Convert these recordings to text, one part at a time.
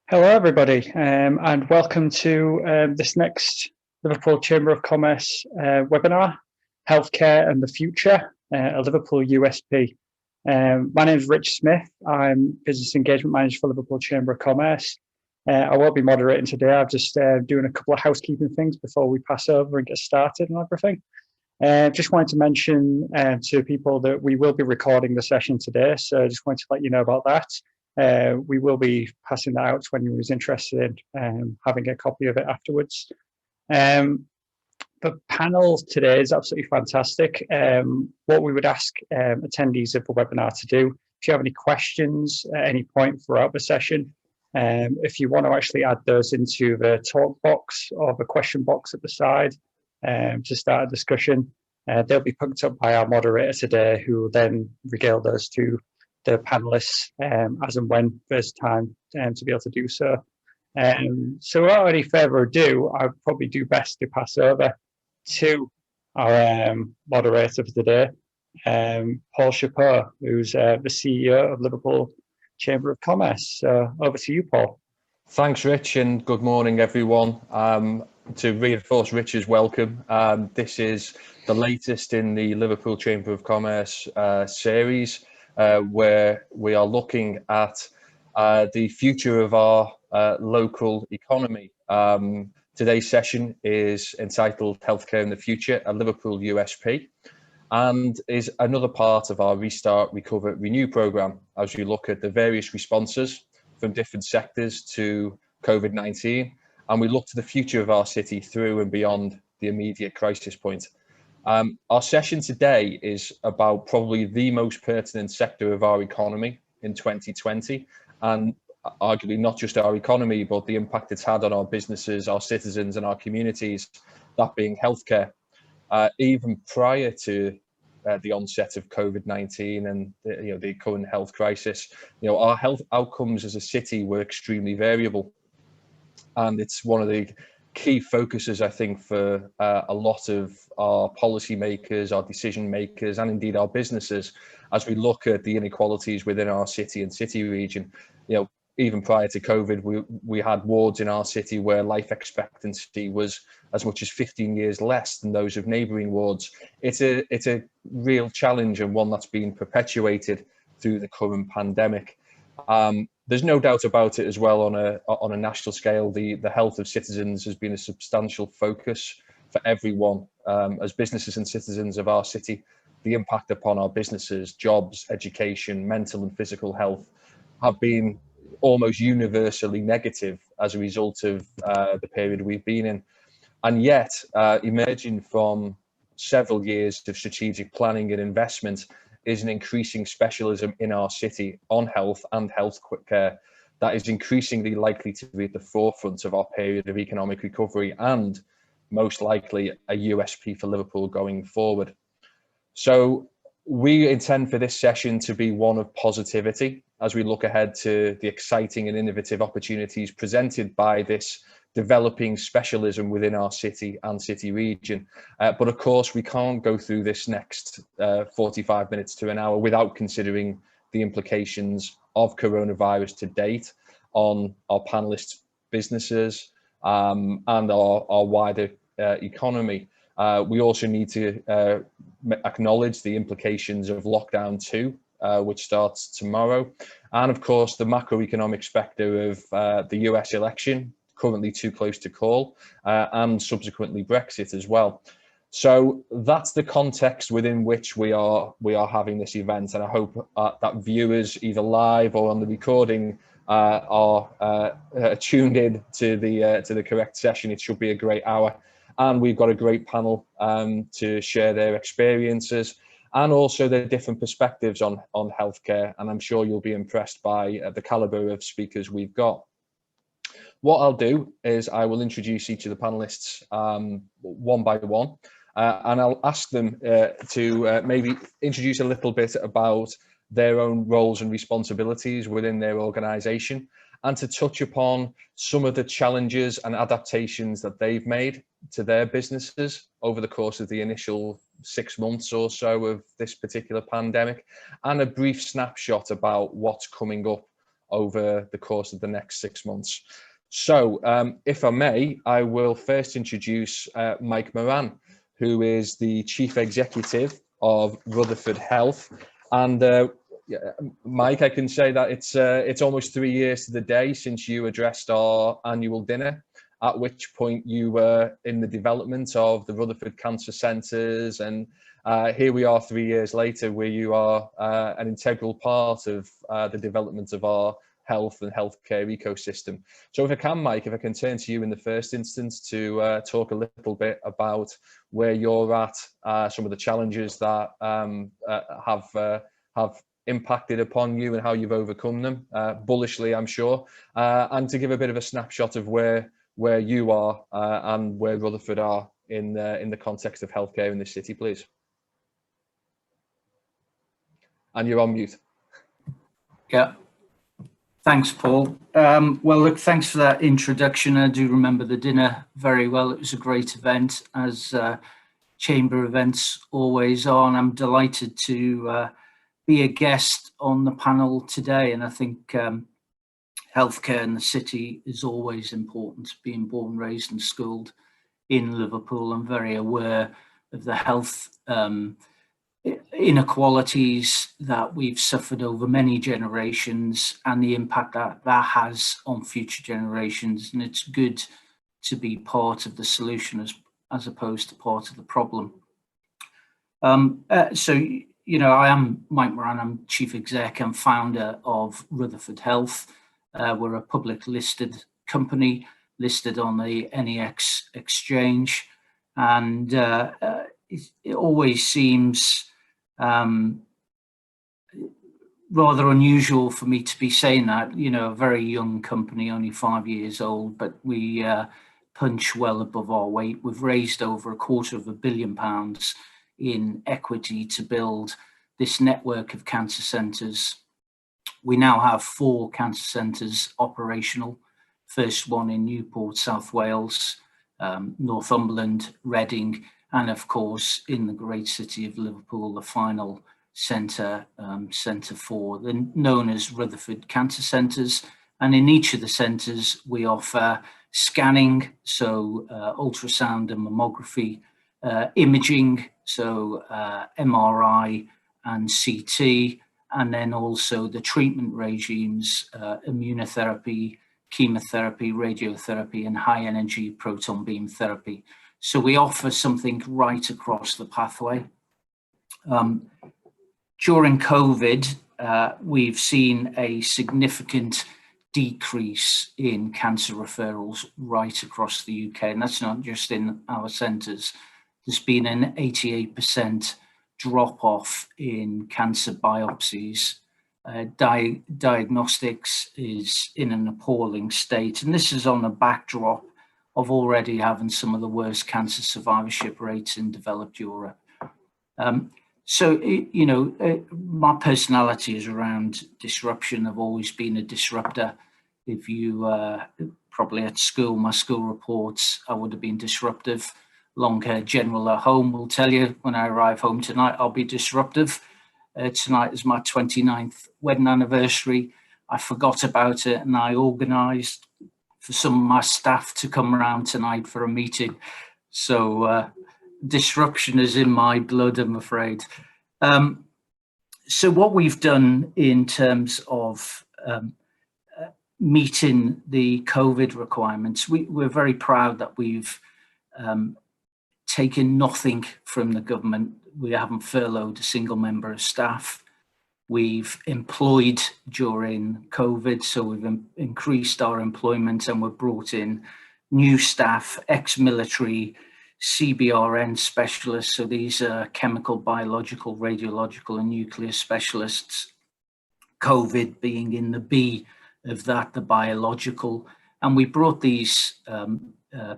Hello, everybody, and welcome to this next Liverpool Chamber of Commerce webinar, Healthcare and the Future, a Liverpool USP. My name is Rich Smith. I'm Business Engagement Manager for Liverpool Chamber of Commerce. I won't be moderating today. I'm just doing a couple of housekeeping things before we pass over and get started and everything. Just wanted to mention to people that we will be recording the session today, so I just wanted to let you know about that. We will be passing that out to anyone who's interested in having a copy of it afterwards. The panel today is absolutely fantastic. What we would ask attendees of the webinar to do, if you have any questions at any point throughout the session, if you want to actually add those into the talk box or the question box at the side to start a discussion, they'll be picked up by our moderator today, who will then regale those to the panelists as and when there's time to be able to do so. So without any further ado, I'd probably do best to pass over to our moderator for today, Paul Chapeau, who's the CEO of Liverpool Chamber of Commerce. So over to you, Paul. Thanks, Rich, and good morning, everyone. To reinforce Rich's welcome, this is the latest in the Liverpool Chamber of Commerce series, where we are looking at the future of our local economy. Today's session is entitled Healthcare in the Future, a Liverpool USP, and is another part of our Restart, Recover, Renew programme as we look at the various responses from different sectors to COVID-19, and we look to the future of our city through and beyond the immediate crisis point. Our session today is about probably the most pertinent sector of our economy in 2020, and arguably not just our economy, but the impact it's had on our businesses, our citizens and our communities, that being healthcare. Even prior to the onset of COVID-19 and the current health crisis, our health outcomes as a city were extremely variable. And it's one of the key focuses, I think, for a lot of our policymakers, our decision makers, and indeed our businesses, as we look at the inequalities within our city and city region. Even prior to COVID, we had wards in our city where life expectancy was as much as 15 years less than those of neighbouring wards. It's a real challenge, and one that's been perpetuated through the current pandemic. There's no doubt about it as well, on a national scale, the health of citizens has been a substantial focus for everyone. As businesses and citizens of our city, the impact upon our businesses, jobs, education, mental and physical health have been almost universally negative as a result of the period we've been in. And yet, emerging from several years of strategic planning and investment is an increasing specialism in our city on health and health care that is increasingly likely to be at the forefront of our period of economic recovery, and most likely a USP for Liverpool going forward. So we intend for this session to be one of positivity as we look ahead to the exciting and innovative opportunities presented by this developing specialism within our city and city region. But of course, we can't go through this next 45 minutes to an hour without considering the implications of coronavirus to date on our panelists' businesses and our wider economy. We also need to acknowledge the implications of lockdown 2, which starts tomorrow, and of course the macroeconomic spectre of the US election, currently too close to call, and subsequently Brexit as well. So that's the context within which we are having this event, and I hope that viewers either live or on the recording are tuned in to the correct session. It should be a great hour, and we've got a great panel to share their experiences and also their different perspectives on healthcare, and I'm sure you'll be impressed by the calibre of speakers we've got. What I'll do is I will introduce each of the panelists one by one, and I'll ask them to maybe introduce a little bit about their own roles and responsibilities within their organisation, and to touch upon some of the challenges and adaptations that they've made to their businesses over the course of the initial 6 months or so of this particular pandemic, and a brief snapshot about what's coming up over the course of the next 6 months. So if I may, I will first introduce Mike Moran, who is the Chief Executive of Rutherford Health. And Mike, I can say that it's almost 3 years to the day since you addressed our annual dinner, at which point you were in the development of the Rutherford Cancer Centres, and here we are 3 years later, where you are an integral part of the development of our health and healthcare ecosystem. So if I can, Mike, if I can turn to you in the first instance to talk a little bit about where you're at, some of the challenges that have impacted upon you and how you've overcome them, bullishly, I'm sure, and to give a bit of a snapshot of where you are and where Rutherford are in the context of healthcare in this city, please. And you're on mute. Yeah. Thanks, Paul. Well, look, thanks for that introduction. I do remember the dinner very well. It was a great event, as chamber events always are, and I'm delighted to be a guest on the panel today. And I think healthcare in the city is always important. Being born, raised and schooled in Liverpool, I'm very aware of the health inequalities that we've suffered over many generations and the impact that that has on future generations. And it's good to be part of the solution as opposed to part of the problem. So, you know, I am Mike Moran, I'm Chief Exec and founder of Rutherford Health. We're a public listed company listed on the NEX exchange. And it always seems rather unusual for me to be saying that, you know, a very young company, only 5 years old, but we punch well above our weight. We've raised over £250 million in equity to build this network of cancer centres. We now have 4 cancer centres operational. First one in Newport, South Wales, Northumberland, Reading, and of course in the great city of Liverpool, the final centre, Centre 4, known as Rutherford Cancer Centres. And in each of the centres we offer scanning, so ultrasound and mammography, imaging, so MRI and CT, and then also the treatment regimes, immunotherapy, chemotherapy, radiotherapy, and high energy proton beam therapy. So we offer something right across the pathway. During COVID, we've seen a significant decrease in cancer referrals right across the UK, and that's not just in our centres. There's been an 88% drop off in cancer biopsies. Diagnostics is in an appalling state, and this is on a backdrop of already having some of the worst cancer survivorship rates in developed Europe. So, you know, my personality is around disruption. I've always been a disruptor. If you probably at school, my school reports, I would have been disruptive. Long-haired general at home will tell you when I arrive home tonight, I'll be disruptive. Tonight is my 29th wedding anniversary. I forgot about it and I organised for some of my staff to come around tonight for a meeting. So disruption is in my blood, I'm afraid. So what we've done in terms of meeting the COVID requirements, we're very proud that we've taken nothing from the government. We haven't furloughed a single member of staff. We've employed during COVID, so we've increased our employment and we've brought in new staff, ex-military, CBRN specialists. So these are chemical, biological, radiological and nuclear specialists. COVID being in the B of that, the biological. And we brought these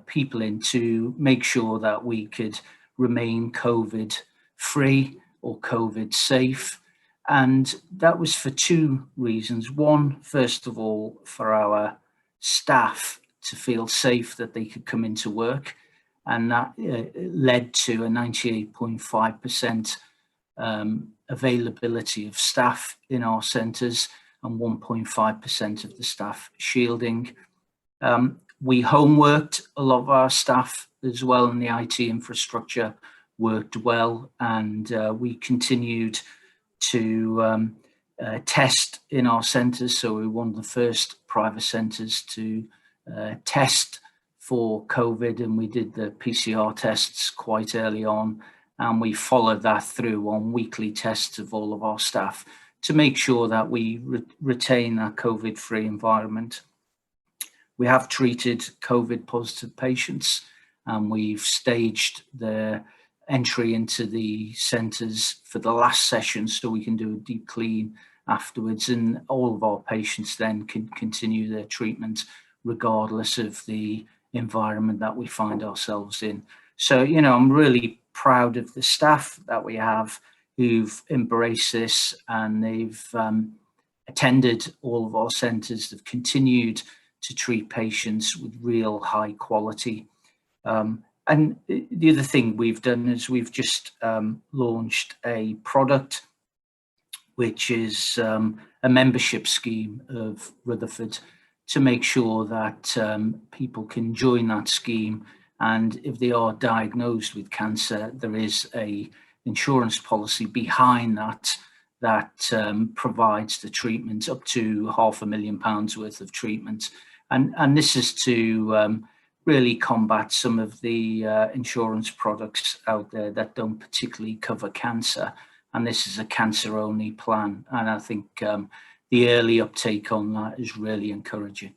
people in to make sure that we could remain COVID free or COVID safe. And that was for 2 reasons. One, first of all, for our staff to feel safe that they could come into work. And that led to a 98.5% availability of staff in our centres. and 1.5% of the staff shielding. We homeworked a lot of our staff as well, and the IT infrastructure worked well, and we continued to test in our centres. So we were one of the first private centres to test for COVID, and we did the PCR tests quite early on, and we followed that through on weekly tests of all of our staff to make sure that we retain that COVID-free environment. We have treated COVID positive patients, and we've staged their entry into the centres for the last session so we can do a deep clean afterwards, and all of our patients then can continue their treatment regardless of the environment that we find ourselves in. So, you know, I'm really proud of the staff that we have who've embraced this, and they've attended all of our centres. They've continued to treat patients with real high quality. And the other thing we've done is we've just launched a product which is a membership scheme of Rutherford to make sure that people can join that scheme, and if they are diagnosed with cancer, there is a insurance policy behind that provides the treatment up to £500,000 worth of treatment, and this is to really combat some of the insurance products out there that don't particularly cover cancer, and this is a cancer-only plan, and I think the early uptake on that is really encouraging.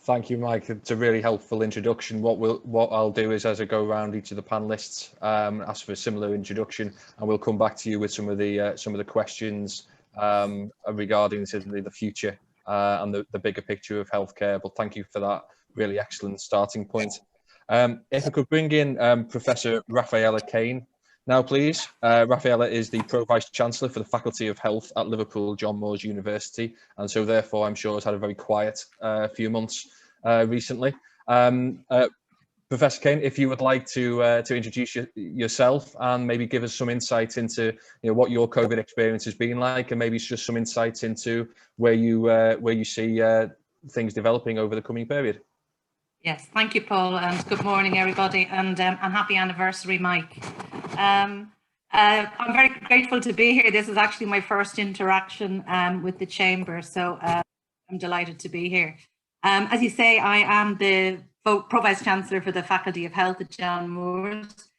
Thank you, Mike. It's a really helpful introduction. What I'll do is, as I go around each of the panelists, ask for a similar introduction, and we'll come back to you with some of the questions regarding certainly the future and the bigger picture of healthcare. But thank you for that really excellent starting point. If I could bring in Professor Rafaela Kane now, please. Rafaela is the Pro-Vice Chancellor for the Faculty of Health at Liverpool John Moores University, and so therefore I'm sure has had a very quiet few months recently. Professor Kane, if you would like to introduce yourself and maybe give us some insight into what your COVID experience has been like, and maybe just some insights into where you see things developing over the coming period. Yes, thank you, Paul, and good morning, everybody, and happy anniversary, Mike. I'm very grateful to be here. This is actually my first interaction with the Chamber, so I'm delighted to be here. As you say, I am the Pro-Vice Chancellor for the Faculty of Health at John Moores,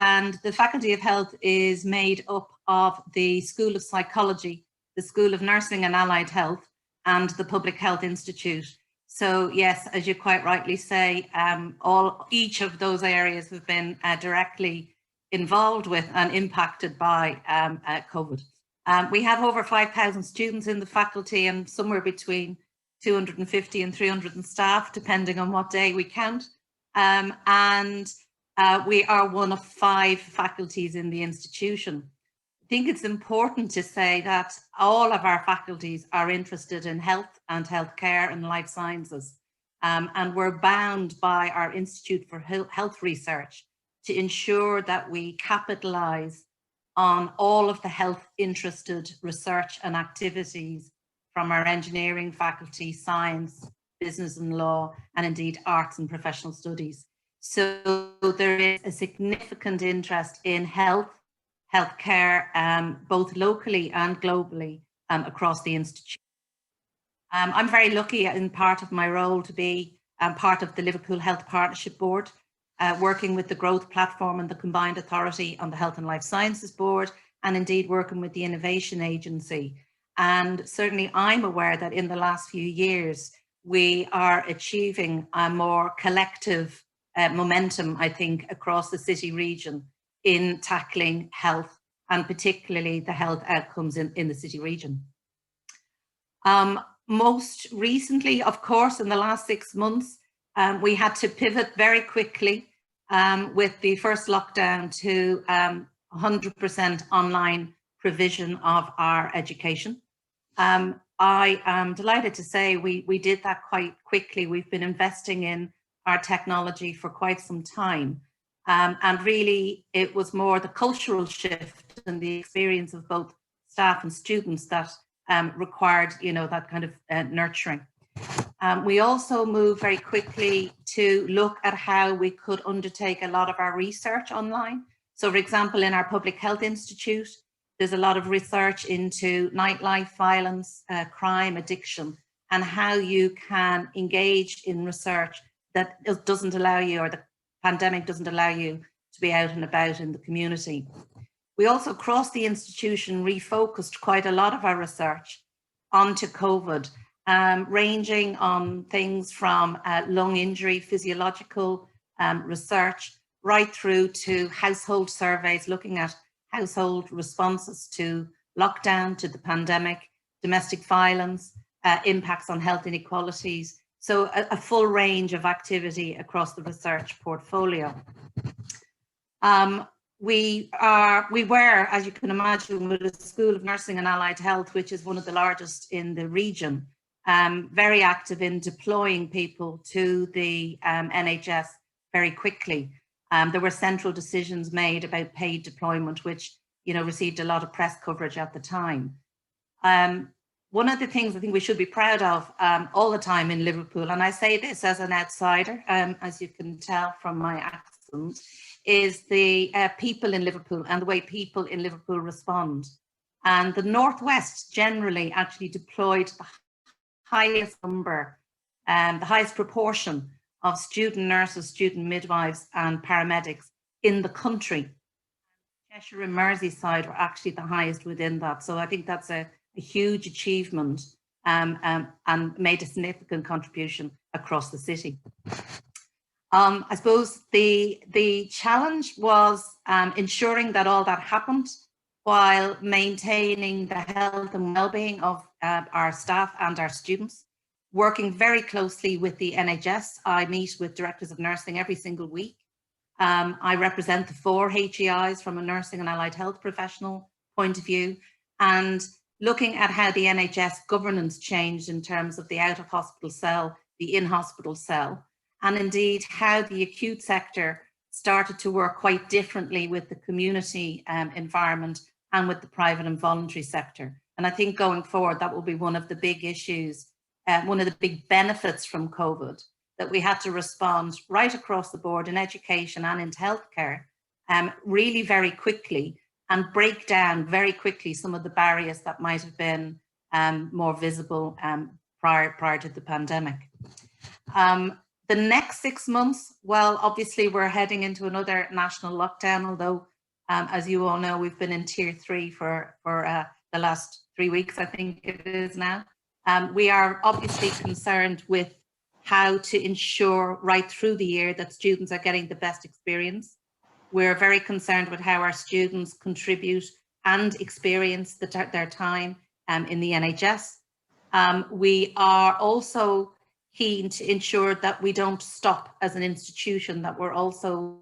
and the Faculty of Health is made up of the School of Psychology, the School of Nursing and Allied Health, and the Public Health Institute. So yes, as you quite rightly say, each of those areas have been directly involved with and impacted by COVID. We have over 5,000 students in the faculty and somewhere between 250 and 300 staff, depending on what day we count. And we are one of 5 faculties in the institution. I think it's important to say that all of our faculties are interested in health and healthcare and life sciences. And we're bound by our Institute for Health Research to ensure that we capitalise on all of the health interested research and activities from our engineering faculty, science, business and law, and indeed arts and professional studies. So there is a significant interest in healthcare, both locally and globally across the institute. I'm very lucky in part of my role to be part of the Liverpool Health Partnership Board, working with the Growth Platform and the Combined Authority on the Health and Life Sciences Board, and indeed working with the Innovation Agency. And certainly I'm aware that in the last few years, we are achieving a more collective momentum, I think, across the city region in tackling health, and particularly the health outcomes in the city region. Most recently, of course, in the last 6 months, we had to pivot very quickly with the first lockdown to 100% online provision of our education. I am delighted to say we did that quite quickly. We've been investing in our technology for quite some time. And really, it was more the cultural shift and the experience of both staff and students that required, that kind of nurturing. We also moved very quickly to look at how we could undertake a lot of our research online. So, for example, in our Public Health Institute, there's a lot of research into nightlife, violence, crime, addiction, and how you can engage in research that doesn't allow you, or the pandemic doesn't allow you to be out and about in the community. We also, across the institution, refocused quite a lot of our research onto COVID, ranging on things from lung injury, physiological research, right through to household surveys, looking at household responses to lockdown, to the pandemic, domestic violence, impacts on health inequalities. So a full range of activity across the research portfolio. We were, as you can imagine, with the School of Nursing and Allied Health, which is one of the largest in the region, very active in deploying people to the NHS very quickly. There were central decisions made about paid deployment, which received a lot of press coverage at the time. One of the things I think we should be proud of all the time in Liverpool, and I say this as an outsider, as you can tell from my accent, is the people in Liverpool and the way people in Liverpool respond. And the Northwest generally actually deployed the highest number, the highest proportion of student nurses, student midwives and paramedics in the country. Cheshire and Merseyside were actually the highest within that. So I think that's a huge achievement and made a significant contribution across the city. I suppose the challenge was ensuring that all that happened while maintaining the health and well-being of our staff and our students, working very closely with the NHS. I meet with directors of nursing every single week. I represent the 4 HEIs from a nursing and allied health professional point of view, and looking at how the NHS governance changed in terms of the out-of-hospital cell, the in-hospital cell, and indeed how the acute sector started to work quite differently with the community environment and with the private and voluntary sector. And I think going forward, that will be one of the big issues, one of the big benefits from COVID, that we had to respond right across the board in education and in healthcare, really very quickly, and break down very quickly some of the barriers that might have been more visible prior to the pandemic. The next 6 months, well, obviously we're heading into another national lockdown, although as you all know, we've been in tier 3 for the last 3 weeks, I think it is now. We are obviously concerned with how to ensure right through the year that students are getting the best experience. We're very concerned with how our students contribute and experience their time in the NHS. We are also keen to ensure that we don't stop as an institution, that we're also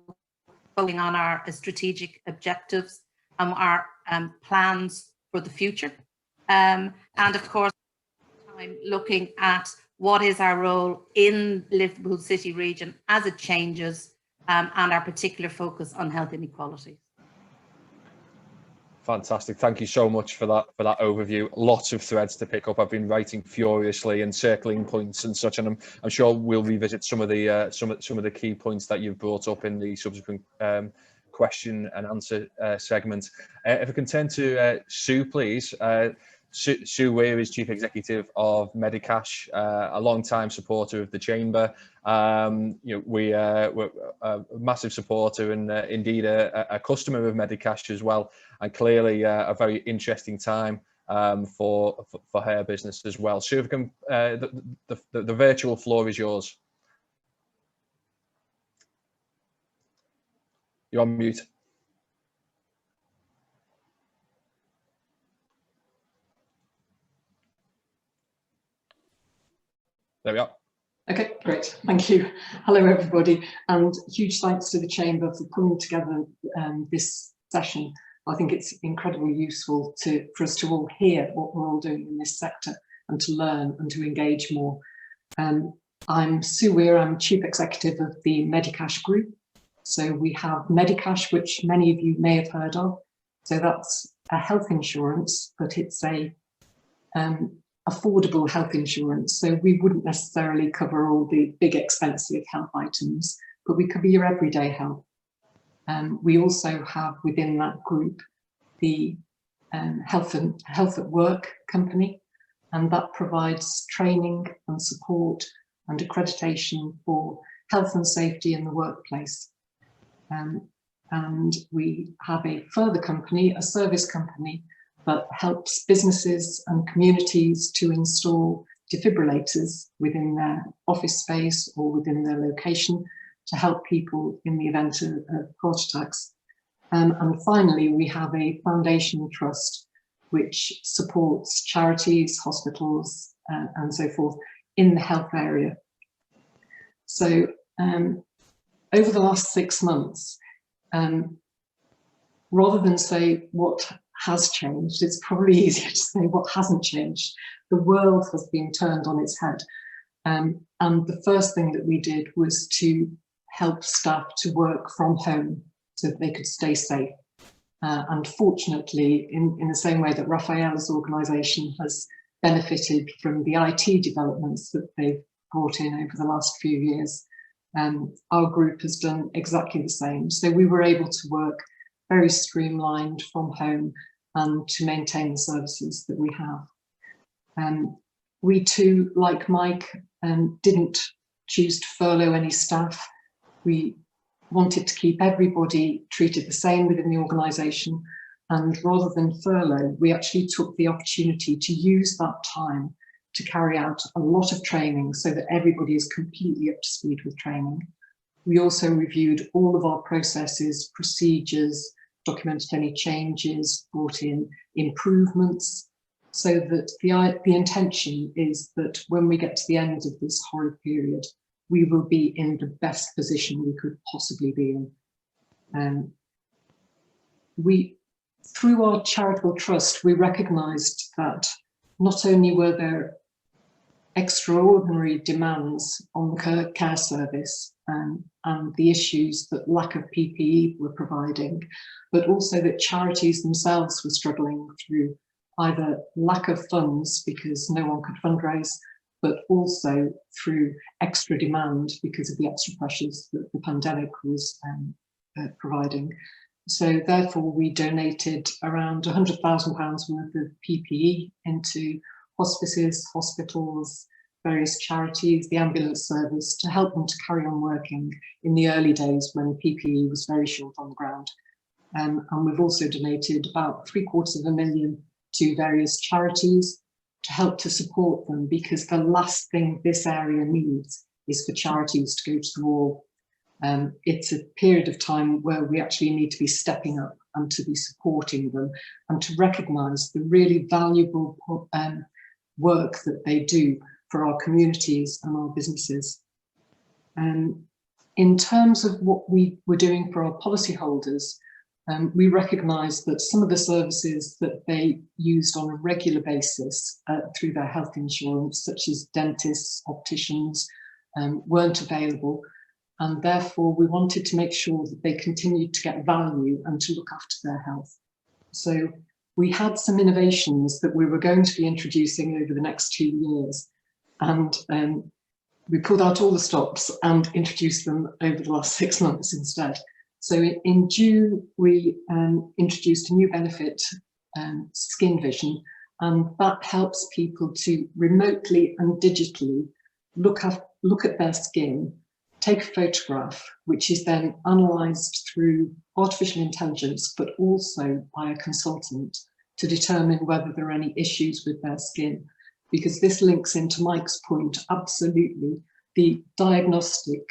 focusing on our strategic objectives and our plans for the future. And of course, looking at what is our role in Liverpool City region as it changes, and our particular focus on health inequalities. Fantastic. Thank you so much for that overview. Lots of threads to pick up. I've been writing furiously and circling points and such, and I'm sure we'll revisit some of the key points that you've brought up in the subsequent question and answer segment. If I can turn to Sue, please. Sue Weir is Chief Executive of Medicash, a long-time supporter of the Chamber. We're a massive supporter and indeed a customer of Medicash as well, and clearly a very interesting time for her business as well. Sue, if you can, the virtual floor is yours. You're on mute. There we are. Okay, great. Thank you. Hello, everybody. And huge thanks to the Chamber for putting together this session. I think it's incredibly useful for us to all hear what we're all doing in this sector and to learn and to engage more. I'm Sue Weir. I'm Chief Executive of the Medicash Group. So we have Medicash, which many of you may have heard of. So that's a health insurance, but it's a affordable health insurance. So we wouldn't necessarily cover all the big expensive health items, but we cover your everyday health. We also have within that group the health at work company, and that provides training and support and accreditation for health and safety in the workplace. And we have a further company, a service company, that helps businesses and communities to install defibrillators within their office space or within their location to help people in the event of heart attacks. And finally, we have a foundation trust which supports charities, hospitals, and so forth in the health area. So over the last 6 months, rather than say what has changed, it's probably easier to say what hasn't changed. The world has been turned on its head. And the first thing that we did was to help staff to work from home so that they could stay safe. And fortunately, in the same way that Rafaela's organisation has benefited from the IT developments that they've brought in over the last few years, our group has done exactly the same. So we were able to work very streamlined from home and to maintain the services that we have. We too, like Mike, didn't choose to furlough any staff. We wanted to keep everybody treated the same within the organisation, and rather than furlough, we actually took the opportunity to use that time to carry out a lot of training so that everybody is completely up to speed with training. We also reviewed all of our processes, procedures, documented any changes, brought in improvements, so that the intention is that when we get to the end of this horrid period, we will be in the best position we could possibly be in. Through our charitable trust, we recognised that not only were there extraordinary demands on the care service and the issues that lack of PPE were providing, but also that charities themselves were struggling through either lack of funds because no one could fundraise, but also through extra demand because of the extra pressures that the pandemic was providing. So therefore we donated around £100,000 worth of PPE into hospices, hospitals, various charities, the ambulance service, to help them to carry on working in the early days when PPE was very short on the ground. And we've also donated about £750,000 to various charities to help to support them, because the last thing this area needs is for charities to go to the wall. It's a period of time where we actually need to be stepping up and to be supporting them and to recognise the really valuable work that they do for our communities and our businesses. In terms of what we were doing for our policyholders, we recognised that some of the services that they used on a regular basis through their health insurance, such as dentists, opticians, weren't available. And therefore we wanted to make sure that they continued to get value and to look after their health. So we had some innovations that we were going to be introducing over the next 2 years. And we pulled out all the stops and introduced them over the last 6 months instead. So in June, we introduced a new benefit, Skin Vision, and that helps people to remotely and digitally look at their skin, take a photograph, which is then analysed through artificial intelligence, but also by a consultant to determine whether there are any issues with their skin. Because this links into Mike's point, absolutely, the diagnostic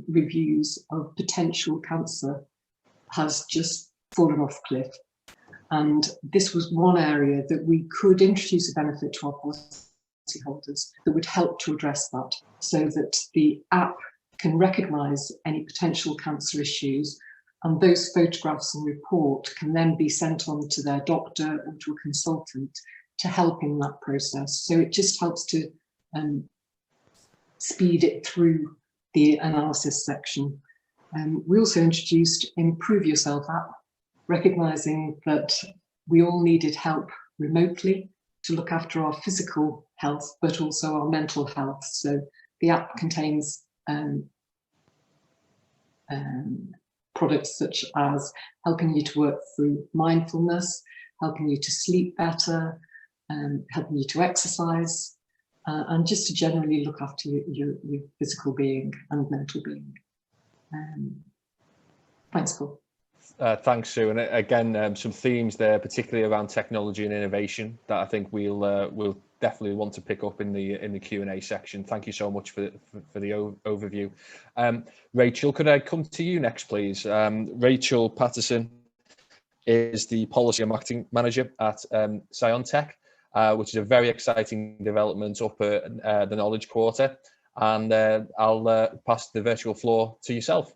reviews of potential cancer has just fallen off a cliff. And this was one area that we could introduce a benefit to our policyholders that would help to address that, so that the app can recognise any potential cancer issues, and those photographs and report can then be sent on to their doctor or to a consultant to help in that process. So it just helps to speed it through the analysis section. We also introduced Improve Yourself app, recognising that we all needed help remotely to look after our physical health, but also our mental health. So the app contains products such as helping you to work through mindfulness, helping you to sleep better, helping you to exercise, and just to generally look after your physical being and mental being. Thanks, Paul. Thanks, Sue. And again, some themes there, particularly around technology and innovation, that I think we'll definitely want to pick up in the Q&A section. Thank you so much for the overview. Rachel, could I come to you next, please? Rachel Patterson is the Policy and Marketing Manager at Sciontec, which is a very exciting development up at the Knowledge Quarter. And I'll pass the virtual floor to yourself.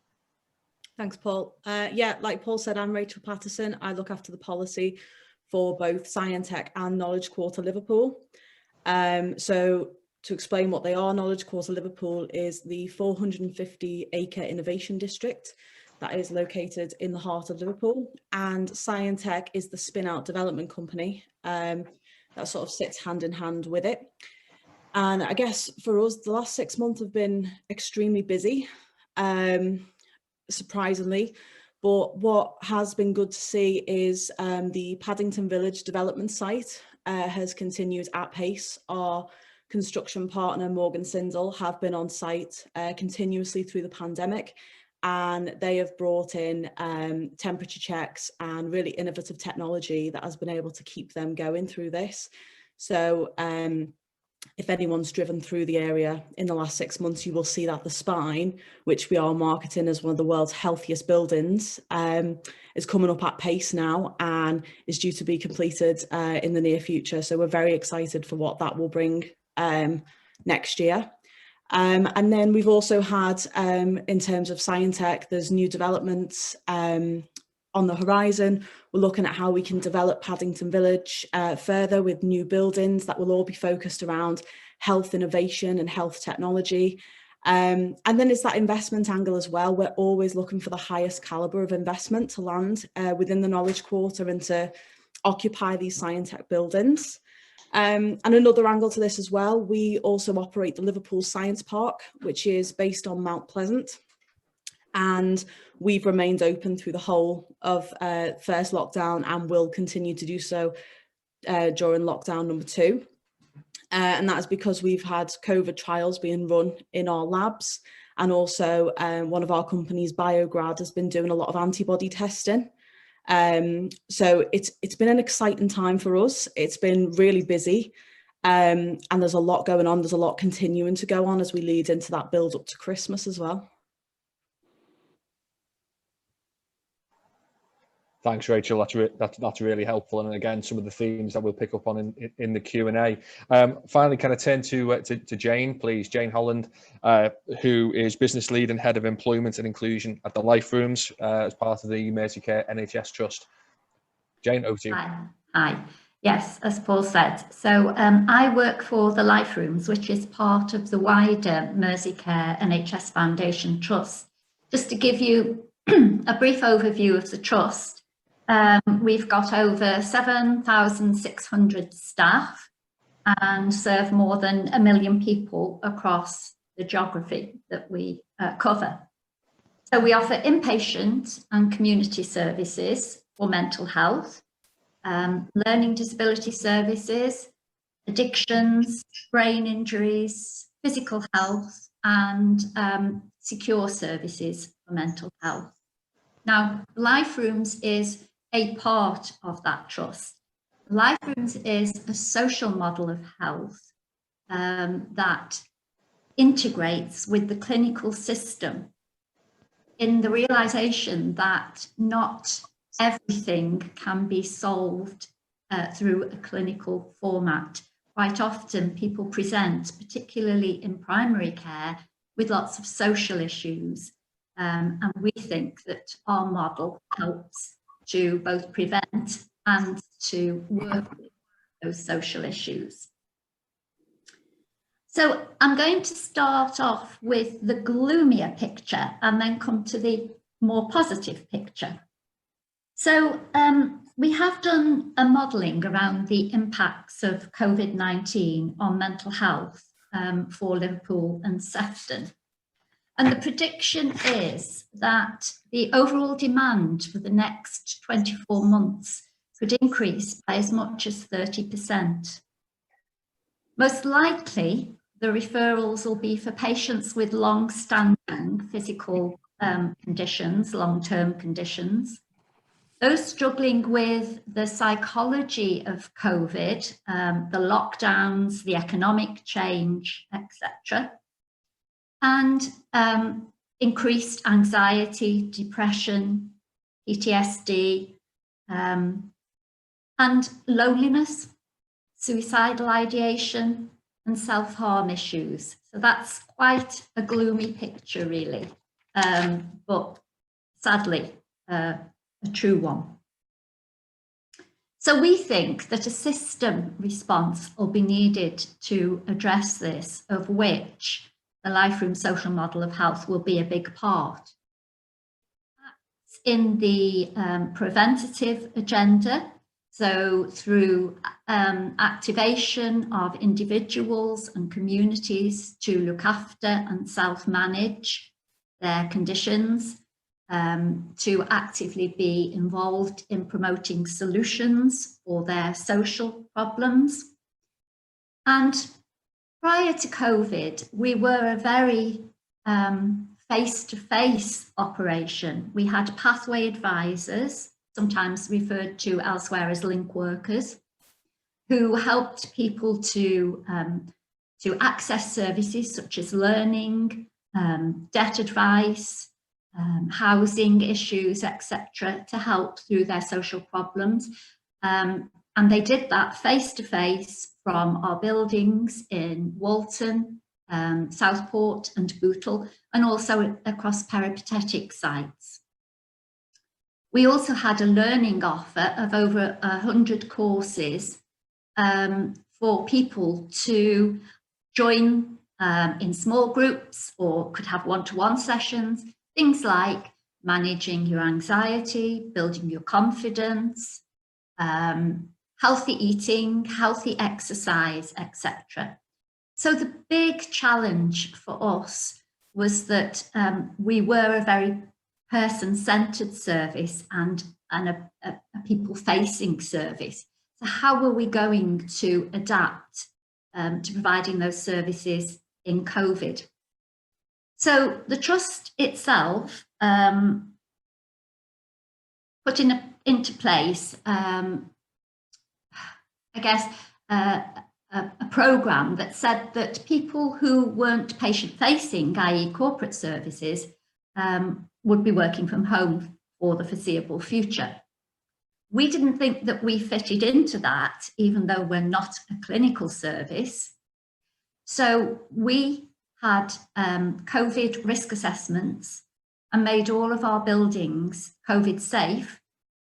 Thanks, Paul. Yeah, like Paul said, I'm Rachel Patterson. I look after the policy for both Sciontec and Knowledge Quarter Liverpool. So to explain what they are, Knowledge Quarter Liverpool is the 450-acre innovation district that is located in the heart of Liverpool, and Sciontec is the spin-out development company that sort of sits hand in hand with it. And I guess for us, the last 6 months have been extremely busy. Surprisingly, but what has been good to see is the Paddington Village development site has continued at pace. Our construction partner Morgan Sindall have been on site continuously through the pandemic, and they have brought in temperature checks and really innovative technology that has been able to keep them going through this. So if anyone's driven through the area in the last 6 months, you will see that the Spine, which we are marketing as one of the world's healthiest buildings, is coming up at pace now and is due to be completed in the near future. So we're very excited for what that will bring next year. And then we've also had, in terms of Sciontec, there's new developments on the horizon. We're looking at how we can develop Paddington Village further with new buildings that will all be focused around health innovation and health technology. And then it's that investment angle as well. We're always looking for the highest caliber of investment to land within the Knowledge Quarter and to occupy these Sciontec buildings. And another angle to this as well, we also operate the Liverpool Science Park, which is based on Mount Pleasant. And we've remained open through the whole of first lockdown and will continue to do so during lockdown number 2. And that is because we've had COVID trials being run in our labs, and also one of our companies, BioGrad, has been doing a lot of antibody testing. So it's been an exciting time for us. It's been really busy, and there's a lot going on. There's a lot continuing to go on as we lead into that build up to Christmas as well. Thanks, Rachel. That's really helpful, and again, some of the themes that we'll pick up on in the Q&A. Finally, can I turn to Jane, please? Jane Holland, who is business lead and head of employment and inclusion at the Life Rooms as part of the Merseycare NHS Trust. Jane, over to you. Hi. Yes, as Paul said. So I work for the Life Rooms, which is part of the wider Merseycare NHS Foundation Trust. Just to give you a brief overview of the trust. We've got over 7,600 staff and serve more than 1 million people across the geography that we cover. So we offer inpatient and community services for mental health, learning disability services, addictions, brain injuries, physical health, and secure services for mental health. Now, Life Rooms is a part of that trust. Life Rooms is a social model of health that integrates with the clinical system in the realization that not everything can be solved through a clinical format. Quite often people present, particularly in primary care, with lots of social issues. And we think that our model helps to both prevent and to work with those social issues. So I'm going to start off with the gloomier picture and then come to the more positive picture. So we have done a modelling around the impacts of COVID-19 on mental health for Liverpool and Sefton. And the prediction is that the overall demand for the next 24 months could increase by as much as 30%. Most likely, the referrals will be for patients with long-standing physical conditions, long-term conditions, those struggling with the psychology of COVID, the lockdowns, the economic change, etc., and increased anxiety, depression, PTSD, and loneliness, suicidal ideation, and self-harm issues. So that's quite a gloomy picture, really, but sadly, a true one. So we think that a system response will be needed to address this, of which the Life Room social model of health will be a big part. That's in the preventative agenda, so through activation of individuals and communities to look after and self-manage their conditions, to actively be involved in promoting solutions for their social problems. And prior to COVID, we were a very face-to-face operation. We had pathway advisors, sometimes referred to elsewhere as link workers, who helped people to access services such as learning, debt advice, housing issues, etc., to help through their social problems. And they did that face-to-face from our buildings in Walton, Southport and Bootle, and also across peripatetic sites. We also had a learning offer of over 100 courses for people to join in small groups or could have one-to-one sessions. Things like managing your anxiety, building your confidence, healthy eating, healthy exercise, etc. So the big challenge for us was that we were a very person-centered service and a people-facing service. So how were we going to adapt to providing those services in COVID? So the trust itself put into place, I guess, a programme that said that people who weren't patient-facing, i.e. corporate services, would be working from home for the foreseeable future. We didn't think that we fitted into that, even though we're not a clinical service. So we had COVID risk assessments and made all of our buildings COVID safe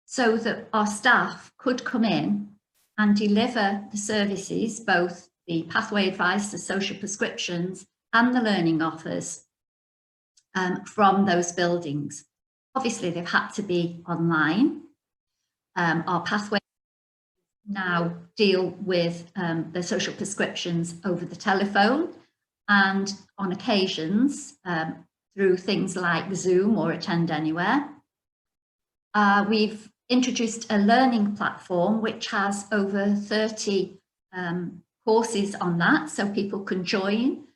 so that our staff could come in and deliver the services, both the pathway advice, the social prescriptions and the learning offers from those buildings. Obviously, they've had to be online. Our pathway now deal with the social prescriptions over the telephone and on occasions through things like Zoom or Attend Anywhere. We've introduced a learning platform which has over 30 courses on that, so people can join.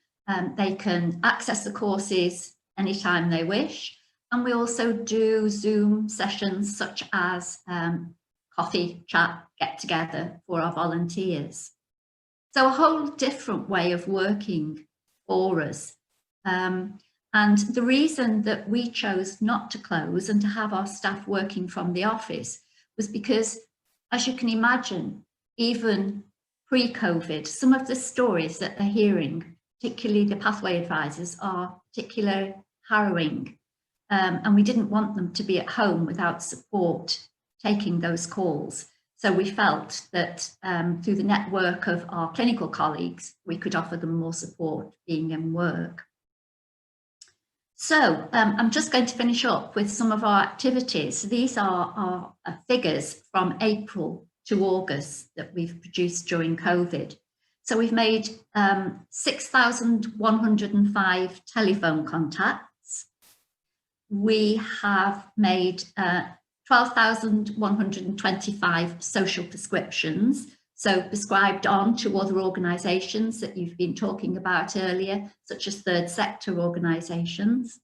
They can access the courses anytime they wish. And we also do Zoom sessions such as coffee, chat, get together for our volunteers. So a whole different way of working for us. And the reason that we chose not to close and to have our staff working from the office was because, as you can imagine, even pre-COVID, some of the stories that they're hearing, particularly the pathway advisors, are particularly harrowing. And we didn't want them to be at home without support taking those calls. So we felt that through the network of our clinical colleagues, we could offer them more support being in work. So I'm just going to finish up with some of our activities. These are our figures from April to August that we've produced during COVID. So we've made 6,105 telephone contacts. We have made 12,125 social prescriptions, so prescribed on to other organisations that you've been talking about earlier, such as third sector organisations.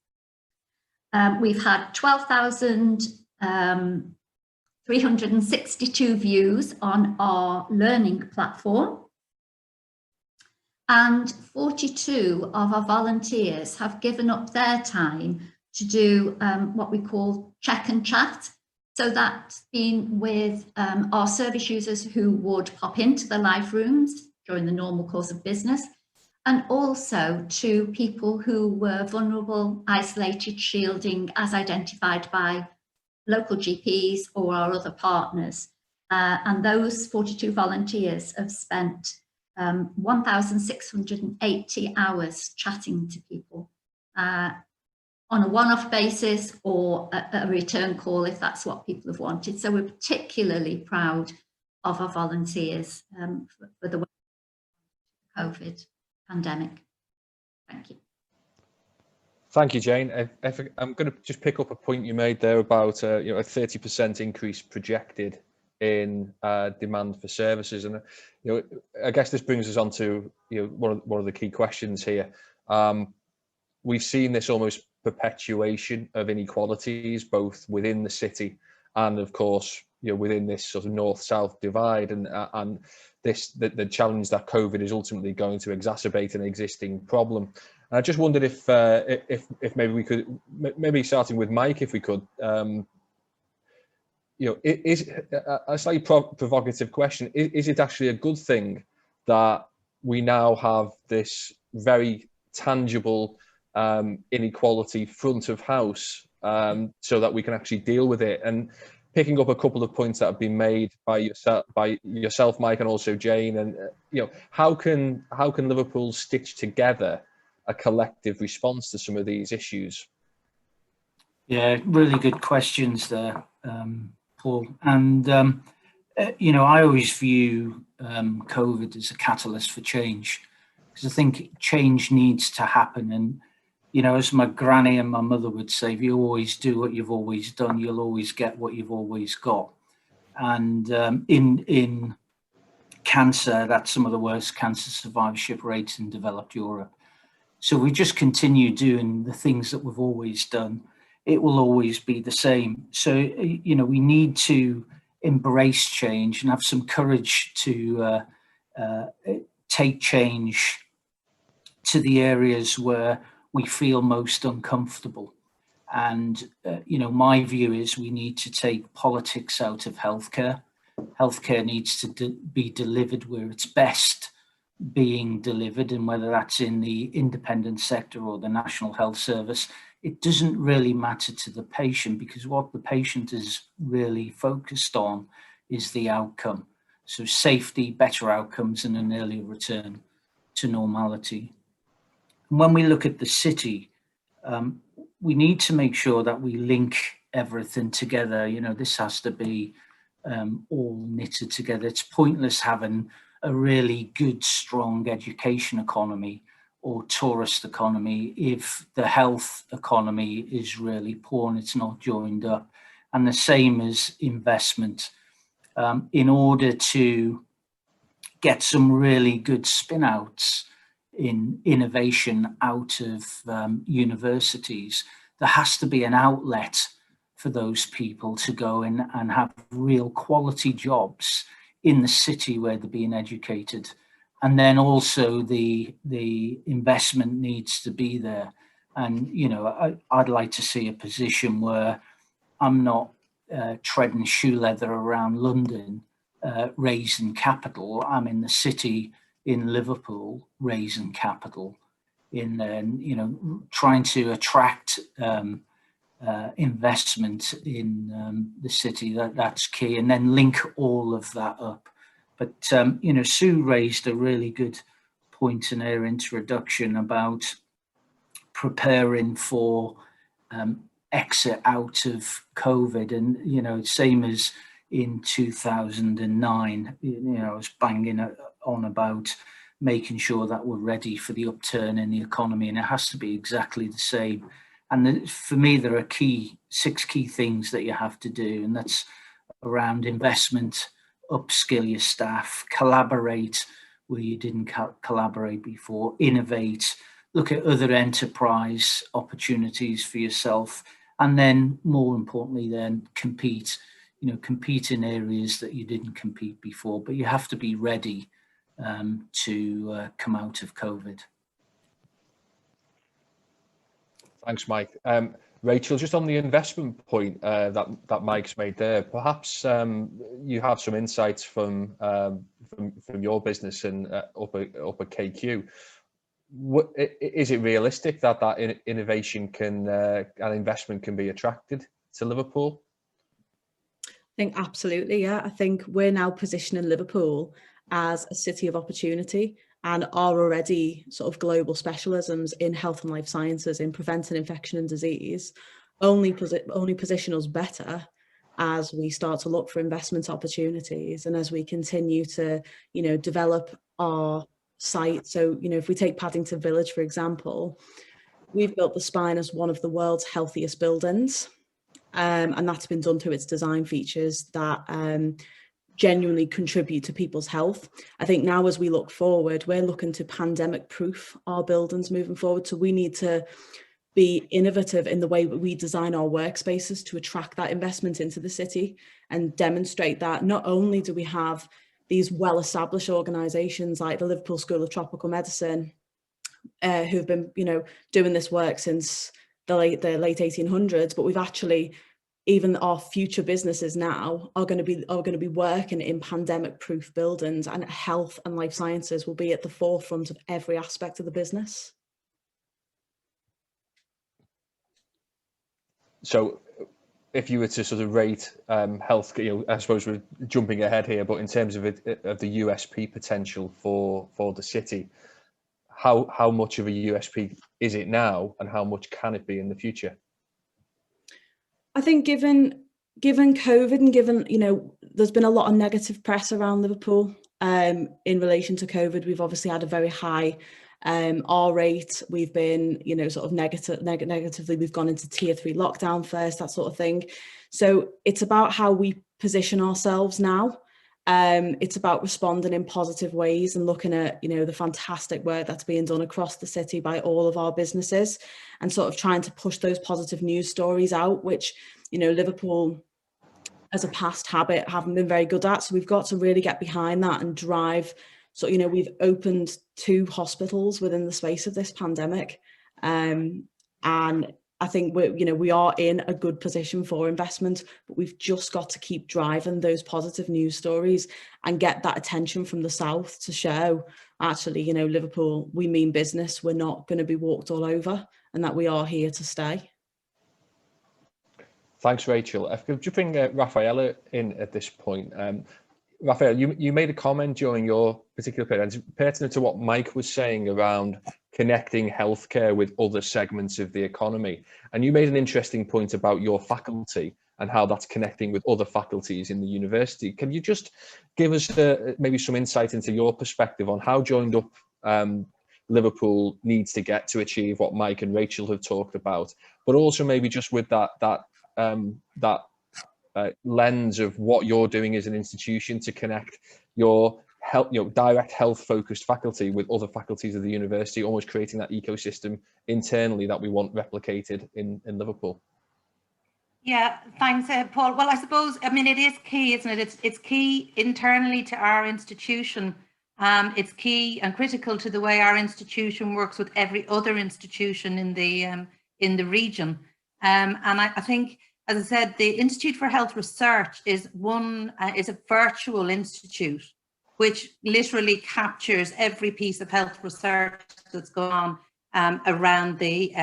We've had 12,362 views on our learning platform. And 42 of our volunteers have given up their time to do what we call check and chat. So that's been with our service users who would pop into the life rooms during the normal course of business, and also to people who were vulnerable, isolated, shielding as identified by local GPs or our other partners. And those 42 volunteers have spent 1,680 hours chatting to people on a one-off basis or a return call if that's what people have wanted. So we're particularly proud of our volunteers for the COVID pandemic. Thank you. Thank you, Jane. I'm going to just pick up a point you made there about a 30% increase projected in demand for services, and I guess this brings us on to one of the key questions here. We've seen this almost perpetuation of inequalities both within the city and, of course, within this sort of north-south divide, and the challenge that COVID is ultimately going to exacerbate an existing problem. And I just wondered if maybe we could, maybe starting with Mike, if we could. Is a slightly provocative question. Is it actually a good thing that we now have this very tangible inequality front of house, so that we can actually deal with it? And picking up a couple of points that have been made by yourself, Mike, and also Jane, and how can Liverpool stitch together a collective response to some of these issues? Yeah, really good questions there, Paul. And I always view COVID as a catalyst for change, because I think change needs to happen. And as my granny and my mother would say, if you always do what you've always done, you'll always get what you've always got. And in cancer, that's some of the worst cancer survivorship rates in developed Europe. So we just continue doing the things that we've always done. It will always be the same. So, we need to embrace change and have some courage to take change to the areas where we feel most uncomfortable. And, my view is we need to take politics out of healthcare. Healthcare needs to be delivered where it's best being delivered, and whether that's in the independent sector or the National Health Service, it doesn't really matter to the patient, because what the patient is really focused on is the outcome. So safety, better outcomes, and an earlier return to normality. And when we look at the city, we need to make sure that we link everything together. This has to be all knitted together. It's pointless having a really good, strong education economy or tourist economy if the health economy is really poor and it's not joined up. And the same as investment. In order to get some really good spin-outs in innovation out of universities, there has to be an outlet for those people to go in and have real quality jobs in the city where they're being educated. And then also the investment needs to be there. And, I'd like to see a position where I'm not treading shoe leather around London, raising capital. I'm in the city in Liverpool, raising capital, trying to attract investment in the city. That's key, and then link all of that up. But Sue raised a really good point in her introduction about preparing for exit out of COVID. And, you know, same as in 2009, you know, I was banging on about making sure that we're ready for the upturn in the economy, and it has to be exactly the same. And for me, there are six key things that you have to do, and that's around investment, upskill your staff, collaborate where you didn't collaborate before, innovate, look at other enterprise opportunities for yourself, and then more importantly then compete in areas that you didn't compete before, but you have to be ready to come out of COVID. Thanks, Mike. Rachel, just on the investment point that Mike's made there, perhaps you have some insights from your business and up at KQ. Is it realistic that innovation and investment can be attracted to Liverpool? I think absolutely, yeah. I think we're now positioning Liverpool as a city of opportunity, and are already sort of global specialisms in health and life sciences, in preventing infection and disease, only position us better as we start to look for investment opportunities and as we continue to, you know, develop our site. So, you know, if we take Paddington Village, for example, we've built the spine as one of the world's healthiest buildings. And that's been done through its design features that genuinely contribute to people's health. I think now as we look forward, we're looking to pandemic proof our buildings moving forward. So we need to be innovative in the way we design our workspaces to attract that investment into the city and demonstrate that not only do we have these well-established organisations like the Liverpool School of Tropical Medicine, who've been, you know, doing this work since the late 1800s, but we've actually, even our future businesses now are going to be working in pandemic-proof buildings, and health and life sciences will be at the forefront of every aspect of the business. So, if you were to sort of rate health, you know, I suppose we're jumping ahead here, but in terms of the USP potential for the city, how much of a USP is it now, and how much can it be in the future? I think given COVID and given, you know, there's been a lot of negative press around Liverpool in relation to COVID. We've obviously had a very high R rate. We've been, you know, sort of negatively, we've gone into tier 3 lockdown first, that sort of thing. So it's about how we position ourselves now. It's about responding in positive ways and looking at, you know, the fantastic work that's being done across the city by all of our businesses, and sort of trying to push those positive news stories out, which, you know, Liverpool as a past habit haven't been very good at. So we've got to really get behind that and drive. So, you know, we've opened 2 hospitals within the space of this pandemic. And I think we are in a good position for investment, but we've just got to keep driving those positive news stories and get that attention from the South to show, actually, you know, Liverpool, we mean business. We're not going to be walked all over, and that we are here to stay. Thanks, Rachel. If I could bring Rafaela in at this point. Rafaela, you made a comment during your particular pertinent to what Mike was saying around connecting healthcare with other segments of the economy. And you made an interesting point about your faculty and how that's connecting with other faculties in the university. Can you just give us maybe some insight into your perspective on how joined up Liverpool needs to get to achieve what Mike and Rachel have talked about, but also maybe just with that lens of what you're doing as an institution to connect your health, you know, direct health focused faculty with other faculties of the university, almost creating that ecosystem internally that we want replicated in Liverpool. Yeah, thanks, Paul. Well, I suppose, I mean, it is key, isn't it? It's key internally to our institution. It's key and critical to the way our institution works with every other institution in the region. And I think, as I said, the Institute for Health Research is a virtual institute, which literally captures every piece of health research that's going on around the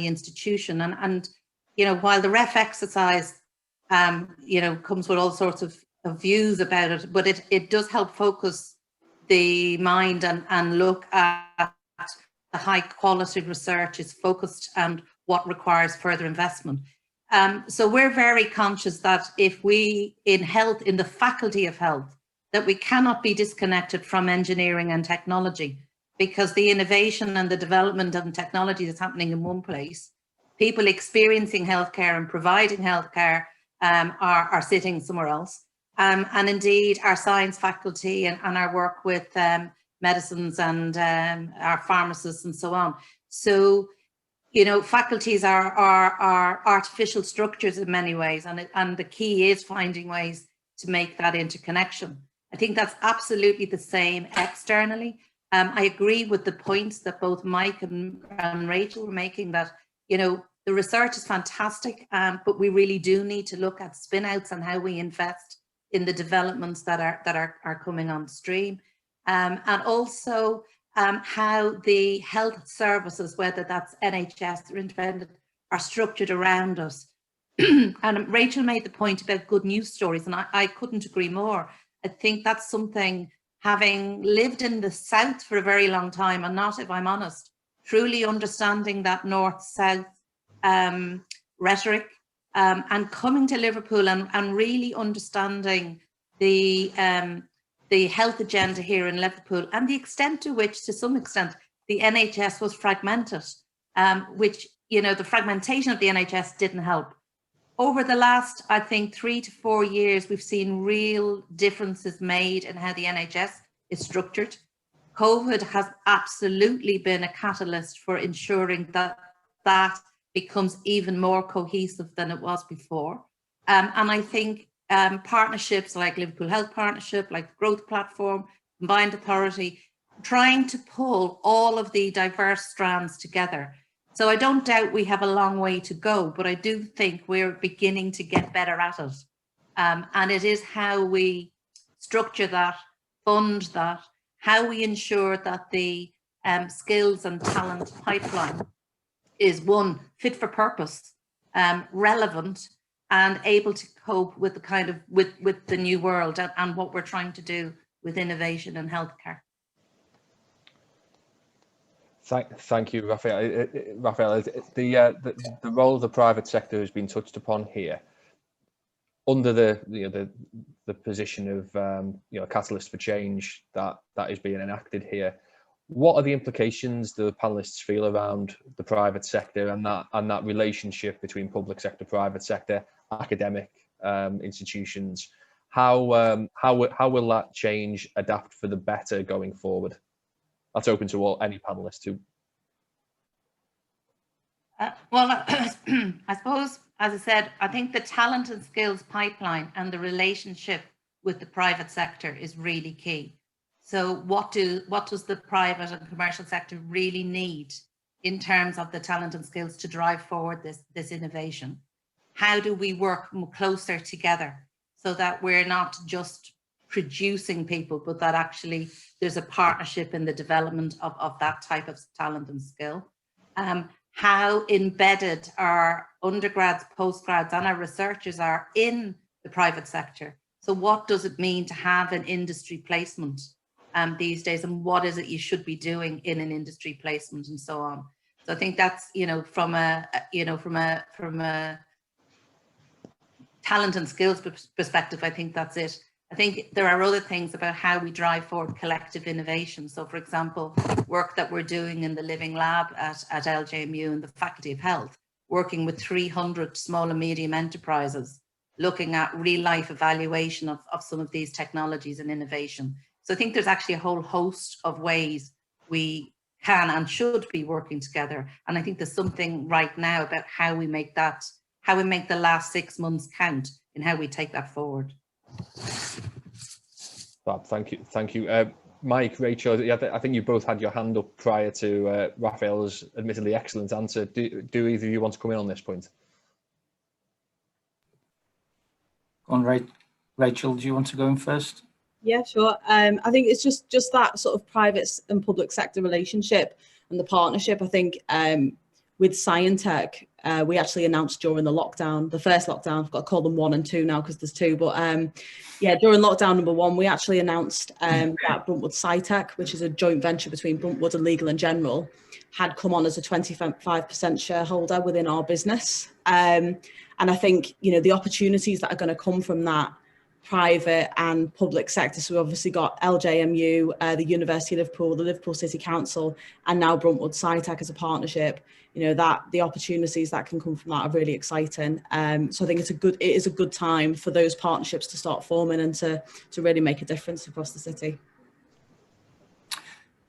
institution. And you know, while the ref exercise, you know, comes with all sorts of views about it, but it does help focus the mind and look at the high quality research is focused and what requires further investment. So we're very conscious that if we, in health, in the faculty of health, that we cannot be disconnected from engineering and technology, because the innovation and the development of technology is happening in one place. People experiencing healthcare and providing healthcare are sitting somewhere else. And indeed, our science faculty and our work with medicines and our pharmacists and so on. So, you know, faculties are artificial structures in many ways, and the key is finding ways to make that interconnection. I think that's absolutely the same externally. I agree with the points that both Mike and Rachel were making, that, you know, the research is fantastic, but we really do need to look at spin outs and how we invest in the developments that are coming on stream, and also how the health services, whether that's NHS or independent, are structured around us. And Rachel made the point about good news stories, and I couldn't agree more. I think that's something, having lived in the South for a very long time, and not, if I'm honest, truly understanding that North-South rhetoric, and coming to Liverpool and really understanding the health agenda here in Liverpool, and the extent to which, to some extent, the NHS was fragmented, which, you know, the fragmentation of the NHS didn't help. Over the last, I think, 3 to 4 years, we've seen real differences made in how the NHS is structured. COVID has absolutely been a catalyst for ensuring that that becomes even more cohesive than it was before. And I think partnerships like Liverpool Health Partnership, like the Growth Platform, Combined Authority, trying to pull all of the diverse strands together. So I don't doubt we have a long way to go, but I do think we're beginning to get better at it. And it is how we structure that, fund that, how we ensure that the skills and talent pipeline is, one, fit for purpose, relevant, and able to cope with the kind of with the new world and what we're trying to do with innovation and healthcare. Thank you, Rafaela. Rafaela, the role of the private sector has been touched upon here. Under the position of catalyst for change that is being enacted here, what are the implications the panelists feel around the private sector and that relationship between public sector, private sector, academic institutions? How will that change adapt for the better going forward? That's open to any panelist who. Well, I suppose, as I said, I think the talent and skills pipeline and the relationship with the private sector is really key. So what does the private and commercial sector really need in terms of the talent and skills to drive forward this innovation? How do we work closer together so that we're not just producing people, but that actually there's a partnership in the development of that type of talent and skill? How embedded our undergrads, postgrads, and our researchers are in the private sector. So what does it mean to have an industry placement these days, and what is it you should be doing in an industry placement, and so on? So I think that's, from a talent and skills perspective, I think that's it. I think there are other things about how we drive forward collective innovation. So, for example, work that we're doing in the Living Lab at LJMU and the Faculty of Health, working with 300 small and medium enterprises, looking at real life evaluation of some of these technologies and innovation. So I think there's actually a whole host of ways we can and should be working together. And I think there's something right now about how we make the last 6 months count and how we take that forward. Fab, thank you. Mike, Rachel, I think you both had your hand up prior to Rafaela's admittedly excellent answer. Do either of you want to come in on this point? On Rachel, do you want to go in first? Yeah, sure. I think it's just that sort of private and public sector relationship and the partnership. I think with Sciontec, we actually announced during the lockdown, the first lockdown, I've got to call them 1 and 2 now because there's 2, but yeah, during lockdown number 1, we actually announced that Bruntwood Sciontec, which is a joint venture between Bruntwood and Legal & General, had come on as a 25% shareholder within our business. And I think, you know, the opportunities that are going to come from that private and public sector. So we've obviously got LJMU, the University of Liverpool, the Liverpool City Council, and now Bruntwood Sciontec as a partnership. You know, that the opportunities that can come from that are really exciting. So I think it is a good time for those partnerships to start forming and to really make a difference across the city.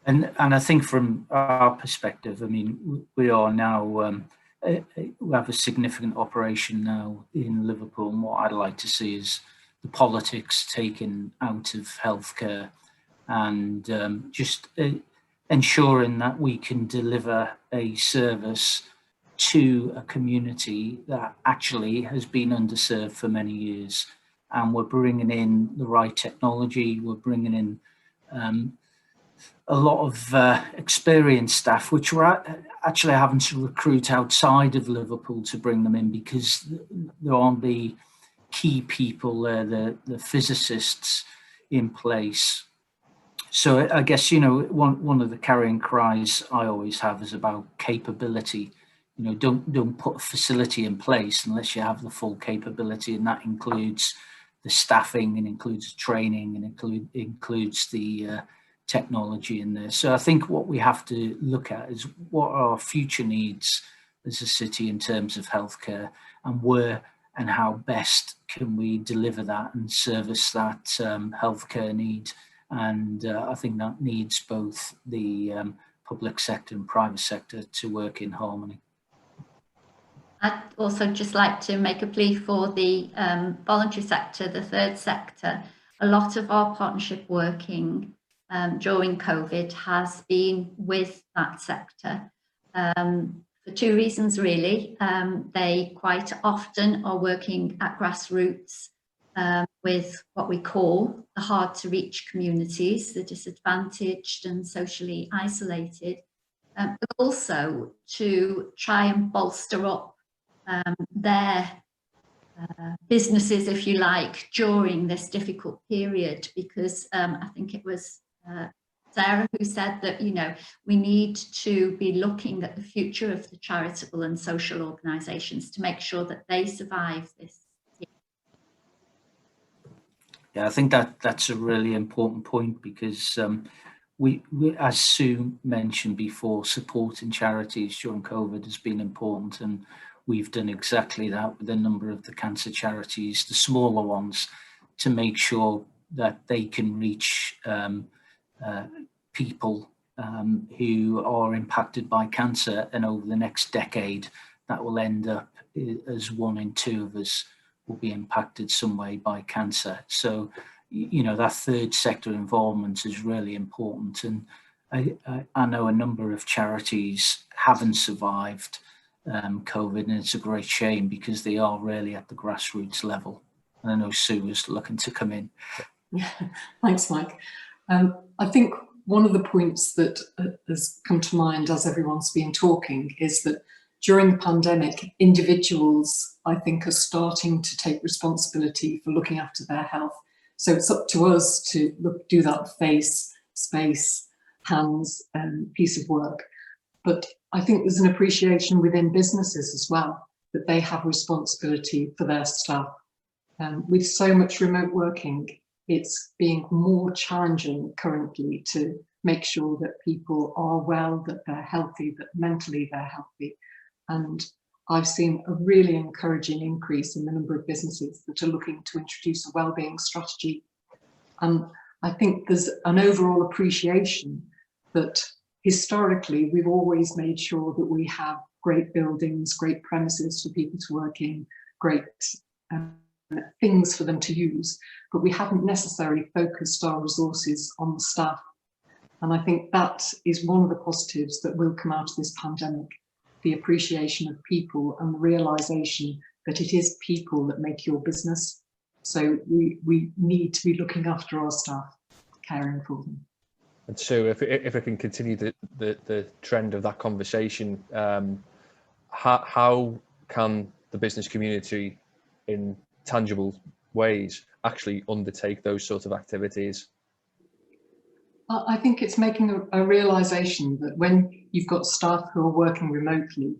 And I think from our perspective, I mean, we are now, we have a significant operation now in Liverpool, and what I'd like to see is the politics taken out of healthcare and just ensuring that we can deliver a service to a community that actually has been underserved for many years. And we're bringing in the right technology, we're bringing in a lot of experienced staff, which we're actually having to recruit outside of Liverpool to bring them in because there aren't the key people there, the physicists in place. So I guess, you know, one of the carrying cries I always have is about capability. You know, don't put a facility in place unless you have the full capability, and that includes the staffing and includes training and includes the technology in there. So I think what we have to look at is what are our future needs as a city in terms of healthcare, and where and how best can we deliver that and service that healthcare need. And I think that needs both the public sector and private sector to work in harmony. I'd also just like to make a plea for the voluntary sector, the third sector. A lot of our partnership working during COVID has been with that sector for 2 reasons, really. They quite often are working at grassroots with what we call the hard to reach communities, the disadvantaged and socially isolated, but also to try and bolster up their businesses, if you like, during this difficult period, because I think it was Sarah who said that, you know, we need to be looking at the future of the charitable and social organisations to make sure that they survive this. Yeah, I think that's a really important point, because we, as Sue mentioned before, supporting charities during COVID has been important, and we've done exactly that with a number of the cancer charities, the smaller ones, to make sure that they can reach people who are impacted by cancer, and over the next decade that will end up as 1 in 2 of us will be impacted some way by cancer. So, you know, that third sector involvement is really important, and I know a number of charities haven't survived COVID, and it's a great shame because they are really at the grassroots level. And I know Sue is looking to come in. Yeah, thanks, Mike. I think one of the points that has come to mind as everyone's been talking is that during the pandemic, individuals, I think, are starting to take responsibility for looking after their health. So it's up to us to do that face, space, hands piece of work. But I think there's an appreciation within businesses as well, that they have responsibility for their staff. With so much remote working, it's being more challenging currently to make sure that people are well, that they're healthy, that mentally they're healthy. And I've seen a really encouraging increase in the number of businesses that are looking to introduce a wellbeing strategy. And I think there's an overall appreciation that historically we've always made sure that we have great buildings, great premises for people to work in, great things for them to use, but we haven't necessarily focused our resources on the staff. And I think that is one of the positives that will come out of this pandemic, the appreciation of people and the realization that it is people that make your business. So we need to be looking after our staff, caring for them. And so if I can continue the trend of that conversation, how can the business community in tangible ways actually undertake those sorts of activities? I think it's making a realization that when you've got staff who are working remotely,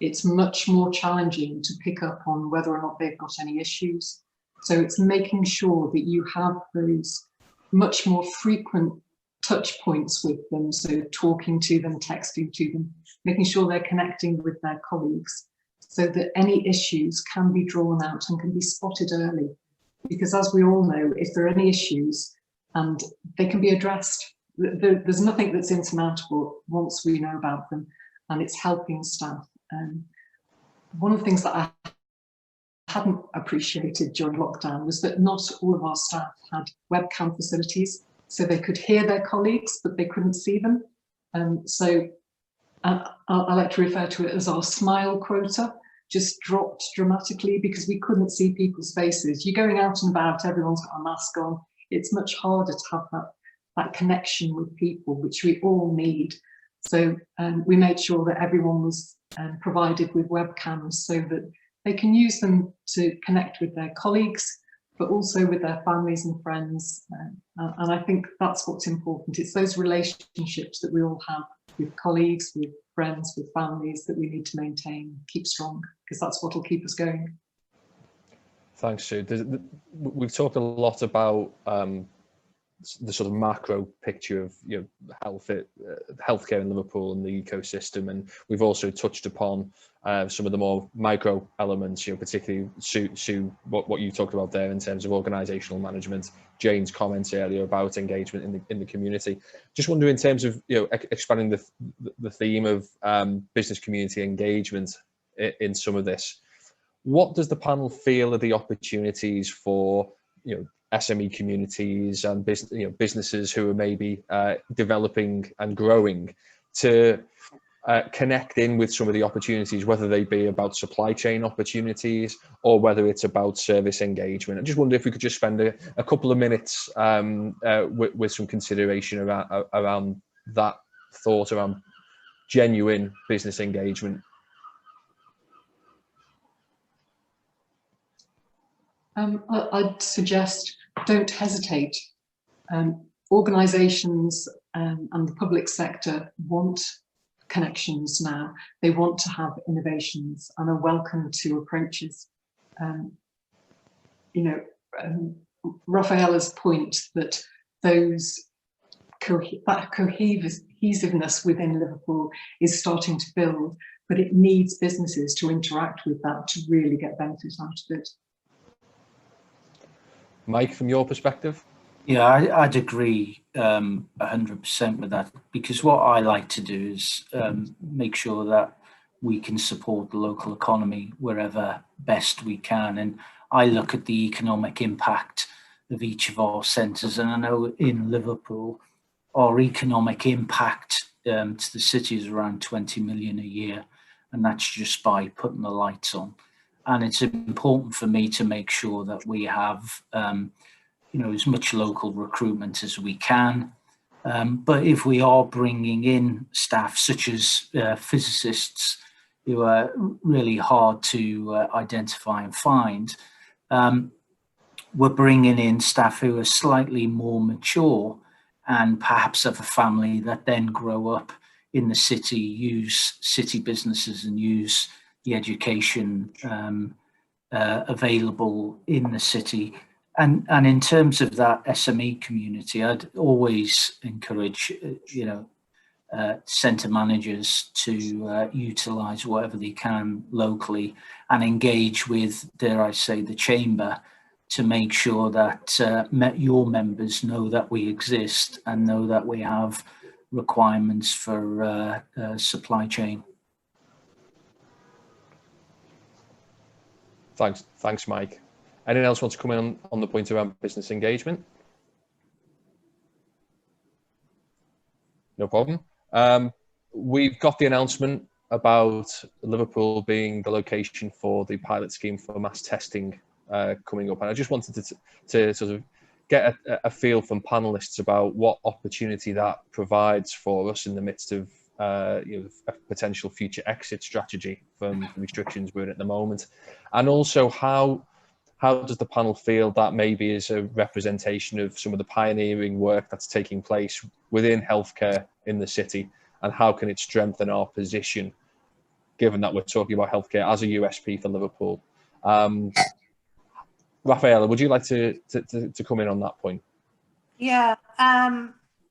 it's much more challenging to pick up on whether or not they've got any issues. So it's making sure that you have those much more frequent touch points with them. So talking to them, texting to them, making sure they're connecting with their colleagues so that any issues can be drawn out and can be spotted early. Because as we all know, if there are any issues, and they can be addressed, there's nothing that's insurmountable once we know about them, and it's helping staff. One of the things that I hadn't appreciated during lockdown was that not all of our staff had webcam facilities, so they could hear their colleagues, but they couldn't see them. So I like to refer to it as our smile quota just dropped dramatically because we couldn't see people's faces. You're going out and about, everyone's got a mask on. It's much harder to have that connection with people, which we all need. So we made sure that everyone was provided with webcams so that they can use them to connect with their colleagues, but also with their families and friends. And I think that's what's important. It's those relationships that we all have with colleagues, with friends, with families that we need to maintain, keep strong, because that's what will keep us going. Thanks, Sue. We've talked a lot about the sort of macro picture of healthcare in Liverpool and the ecosystem, and we've also touched upon some of the more micro elements, particularly Sue, what you talked about there in terms of organisational management. Jane's comments earlier about engagement in the community. Just wonder, in terms of expanding the theme of business community engagement in some of this, what does the panel feel are the opportunities for SME communities and businesses who are maybe developing and growing to connect in with some of the opportunities, whether they be about supply chain opportunities or whether it's about service engagement? I just wonder if we could just spend a couple of minutes with some consideration around that thought around genuine business engagement. I'd suggest don't hesitate. Organisations and the public sector want connections now. They want to have innovations and are welcome to approaches. Rafaela's point that that cohesiveness within Liverpool is starting to build, but it needs businesses to interact with that to really get benefit out of it. Mike, from your perspective? Yeah, I'd agree 100% with that, because what I like to do is make sure that we can support the local economy wherever best we can. And I look at the economic impact of each of our centres, and I know in Liverpool, our economic impact to the city is around 20 million a year, and that's just by putting the lights on. And it's important for me to make sure that we have as much local recruitment as we can. But if we are bringing in staff such as physicists who are really hard to identify and find, we're bringing in staff who are slightly more mature and perhaps have a family that then grow up in the city, use city businesses and use the education available in the city. And in terms of that SME community, I'd always encourage, centre managers to utilise whatever they can locally and engage with, dare I say, the chamber to make sure that your members know that we exist and know that we have requirements for supply chain. Thanks, Mike. Anyone else want to come in on the point around business engagement? No problem. We've got the announcement about Liverpool being the location for the pilot scheme for mass testing coming up, and I just wanted to sort of get a feel from panelists about what opportunity that provides for us in the midst of a potential future exit strategy from the restrictions we're in at the moment, and also how does the panel feel that maybe is a representation of some of the pioneering work that's taking place within healthcare in the city, and how can it strengthen our position, given that we're talking about healthcare as a USP for Liverpool? Rafaela, would you like to come in on that point? Yeah,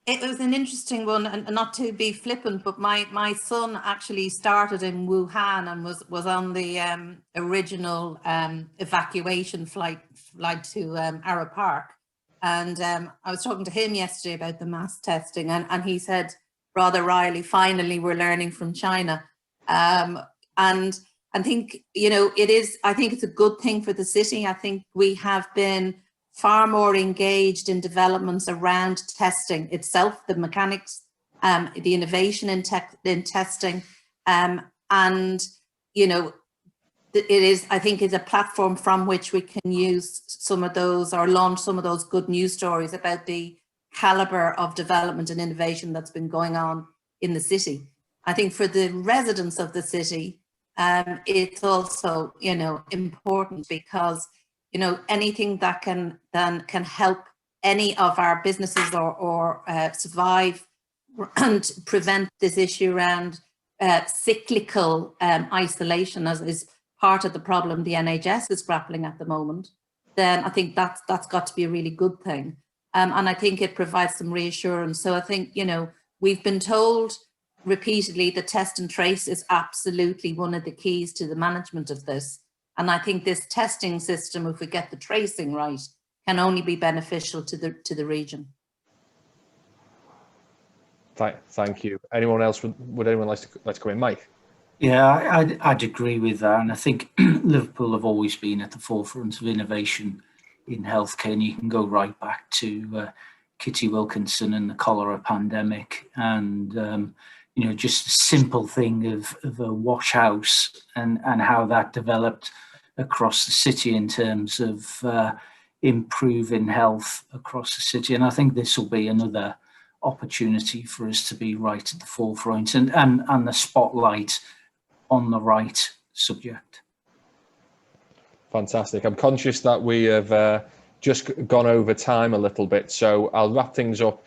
it was an interesting one, and not to be flippant, but my son actually started in Wuhan and was on the original evacuation flight to Arab Park. And I was talking to him yesterday about the mass testing, and he said rather wryly, finally we're learning from China. And I think, I think it's a good thing for the city. I think we have been far more engaged in developments around testing itself, the mechanics, the innovation in testing, and it is, I think, is a platform from which we can use some of those, or launch some of those good news stories about the caliber of development and innovation that's been going on in the city. I think for the residents of the city, it's also, important, because anything that can help any of our businesses or survive and prevent this issue around cyclical isolation, as is part of the problem the NHS is grappling at the moment, then I think that's got to be a really good thing. And I think it provides some reassurance. So I think, we've been told repeatedly that test and trace is absolutely one of the keys to the management of this. And I think this testing system, if we get the tracing right, can only be beneficial to the region. Thank you. Anyone else? Would anyone like to come in? Mike? Yeah, I'd agree with that. And I think Liverpool have always been at the forefront of innovation in healthcare. And you can go right back to Kitty Wilkinson and the cholera pandemic. And, just a simple thing of a wash house and how that developed across the city in terms of improving health across the city. And I think this will be another opportunity for us to be right at the forefront and the spotlight on the right subject. Fantastic. I'm conscious that we have just gone over time a little bit, so I'll wrap things up.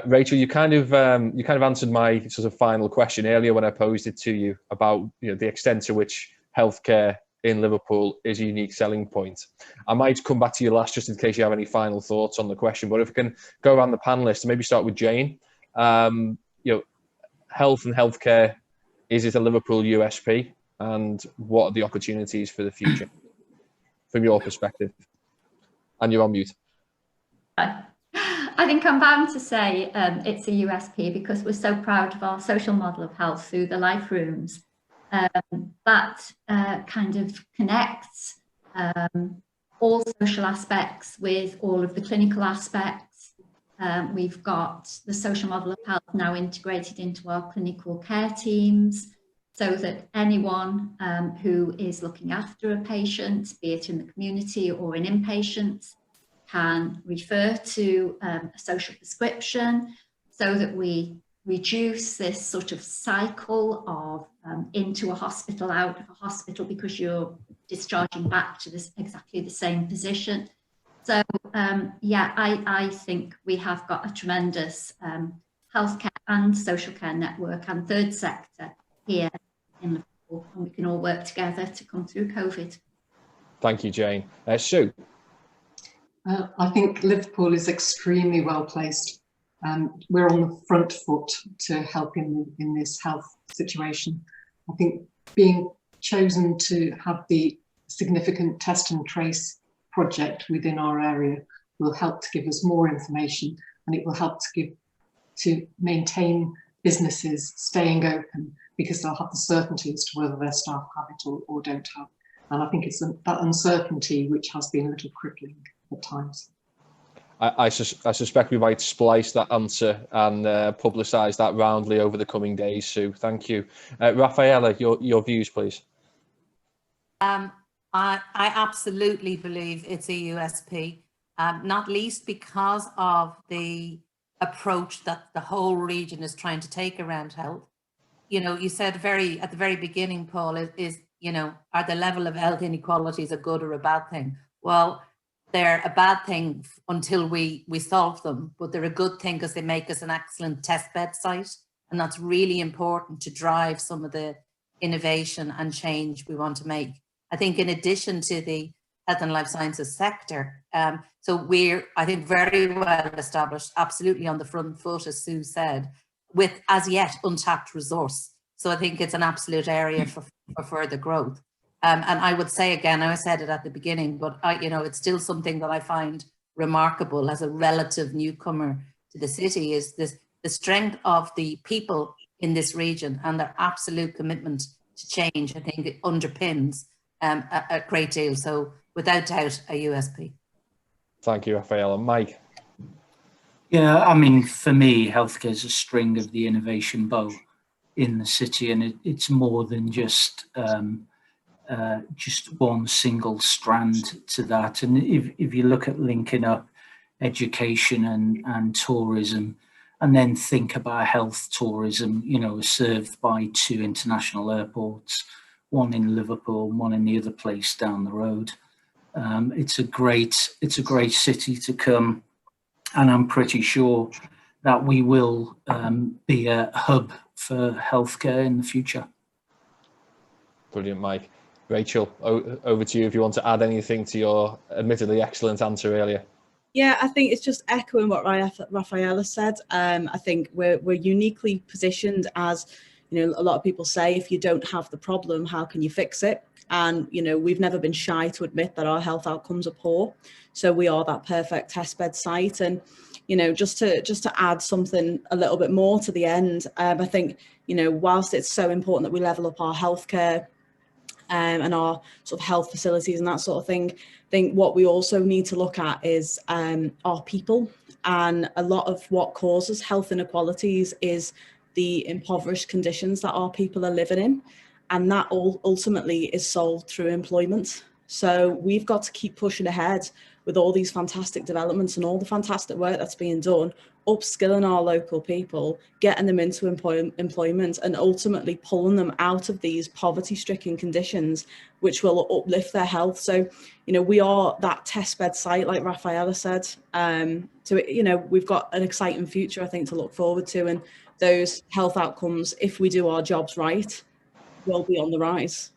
Rachel, you kind of answered my sort of final question earlier when I posed it to you about the extent to which healthcare in Liverpool is a unique selling point. I might come back to you last just in case you have any final thoughts on the question, but if we can go around the panelists and maybe start with Jane. Health and healthcare, is it a Liverpool USP, and what are the opportunities for the future from your perspective? And you're on mute. I think I'm bound to say it's a USP because we're so proud of our social model of health through the life rooms. That kind of connects all social aspects with all of the clinical aspects. We've got the social model of health now integrated into our clinical care teams, so that anyone who is looking after a patient, be it in the community or in inpatients, can refer to a social prescription, so that we reduce this sort of cycle of into a hospital, out of a hospital, because you're discharging back to this exactly the same position. So yeah, I think we have got a tremendous healthcare and social care network and third sector here in Liverpool, and we can all work together to come through COVID. Thank you, Jane. Sue? I think Liverpool is extremely well placed. We're on the front foot to help in this health situation. I think being chosen to have the significant test and trace project within our area will help to give us more information, and it will help to maintain businesses staying open, because they'll have the certainty as to whether their staff have it or don't have. And I think it's that uncertainty which has been a little crippling at times. I suspect we might splice that answer and publicise that roundly over the coming days, Sue. Thank you. Rafaela, your views, please. I absolutely believe it's a USP, not least because of the approach that the whole region is trying to take around health. you know, you said at the very beginning, Paul, is you know, are the level of health inequalities a good or a bad thing? Well, they're a bad thing until we solve them, but they're a good thing because they make us an excellent testbed site. And that's really important to drive some of the innovation and change we want to make. I think in addition to the health and life sciences sector, so we're, I think, very well established, absolutely on the front foot, as Sue said, with as yet untapped resource. So I think it's an absolute area for further growth. And I would say again, I said it at the beginning, but you know, it's still something that I find remarkable as a relative newcomer to the city is the strength of the people in this region and their absolute commitment to change. I think it underpins a great deal. So without doubt, a USP. Thank you, Rafaela. Mike. Yeah, I mean, for me, healthcare is a string of the innovation bow in the city, and it's more than just one single strand to that. And if you look at linking up education and tourism, and then think about health tourism, you know, served by 2 international airports, one in Liverpool, one in the other place down the road. It's a great city to come, and I'm pretty sure that we will be a hub for healthcare in the future. Brilliant, Mike. Rachel, over to you if you want to add anything to your admittedly excellent answer earlier. Yeah, I think it's just echoing what Rafaela said. I think we're uniquely positioned as, you know, a lot of people say, if you don't have the problem, how can you fix it? And, you know, we've never been shy to admit that our health outcomes are poor. So we are that perfect testbed site. And, you know, just to add something a little bit more to the end, I think, you know, whilst it's so important that we level up our healthcare and our sort of health facilities and that sort of thing, I think what we also need to look at is our people. And a lot of what causes health inequalities is the impoverished conditions that our people are living in. And that all ultimately is solved through employment. So we've got to keep pushing ahead with all these fantastic developments and all the fantastic work that's being done, upskilling our local people, getting them into employment, and ultimately pulling them out of these poverty-stricken conditions, which will uplift their health. So, you know, we are that testbed site, like Rafaela said. So, you know, we've got an exciting future, I think, to look forward to. And those health outcomes, if we do our jobs right, will be on the rise.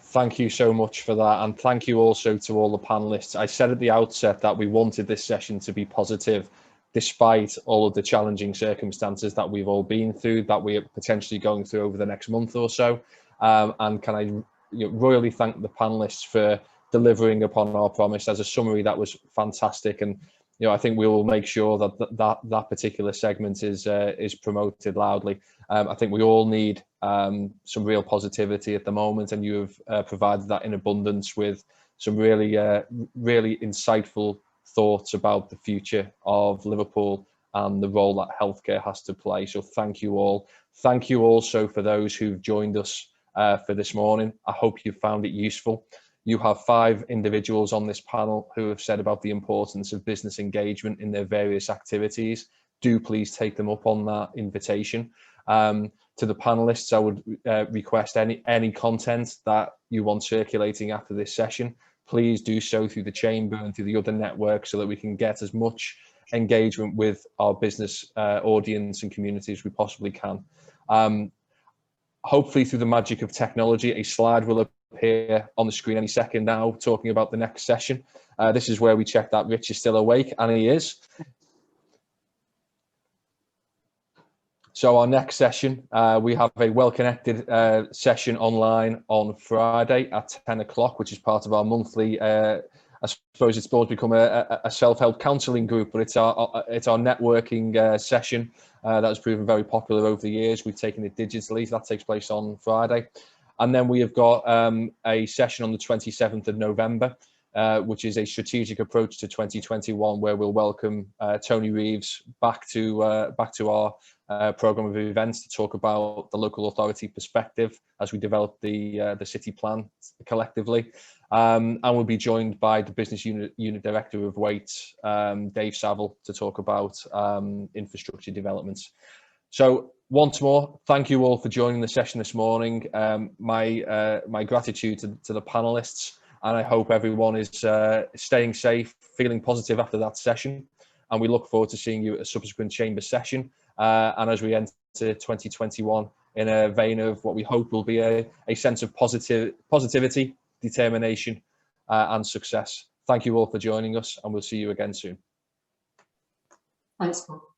Thank you so much for that, and thank you also to all the panelists. I said at the outset that we wanted this session to be positive, despite all of the challenging circumstances that we've all been through, that we are potentially going through over the next month or so. And can I royally thank the panelists for delivering upon our promise. As a summary, that was fantastic, and you know, I think we will make sure that particular segment is promoted loudly. I think we all need some real positivity at the moment, and you have provided that in abundance with some really insightful thoughts about the future of Liverpool and the role that healthcare has to play. So thank you all. Thank you also for those who've joined us for this morning. I hope you found it useful. You have 5 individuals on this panel who have said about the importance of business engagement in their various activities. Do please take them up on that invitation. To the panelists, I would request any content that you want circulating after this session. Please do so through the chamber and through the other networks so that we can get as much engagement with our business audience and community as we possibly can. Hopefully through the magic of technology, a slide will appear on the screen any second now, talking about the next session. This is where we check that Rich is still awake, and he is. So our next session, we have a well-connected session online on Friday at 10 o'clock, which is part of our monthly, I suppose it's supposed to become a self-help counselling group, but it's our networking session that has proven very popular over the years. We've taken it digitally, so that takes place on Friday. And then we have got a session on the 27th of November, which is a strategic approach to 2021, where we'll welcome Tony Reeves back to our programme of events to talk about the local authority perspective as we develop the city plan collectively. And we'll be joined by the business unit director of Waits, Dave Saville, to talk about infrastructure developments. So once more, thank you all for joining the session this morning. My gratitude to the panelists, and I hope everyone is staying safe, feeling positive after that session. And we look forward to seeing you at a subsequent chamber session. And as we enter 2021 in a vein of what we hope will be a sense of positivity, determination, and success. Thank you all for joining us, and we'll see you again soon. Thanks, Paul.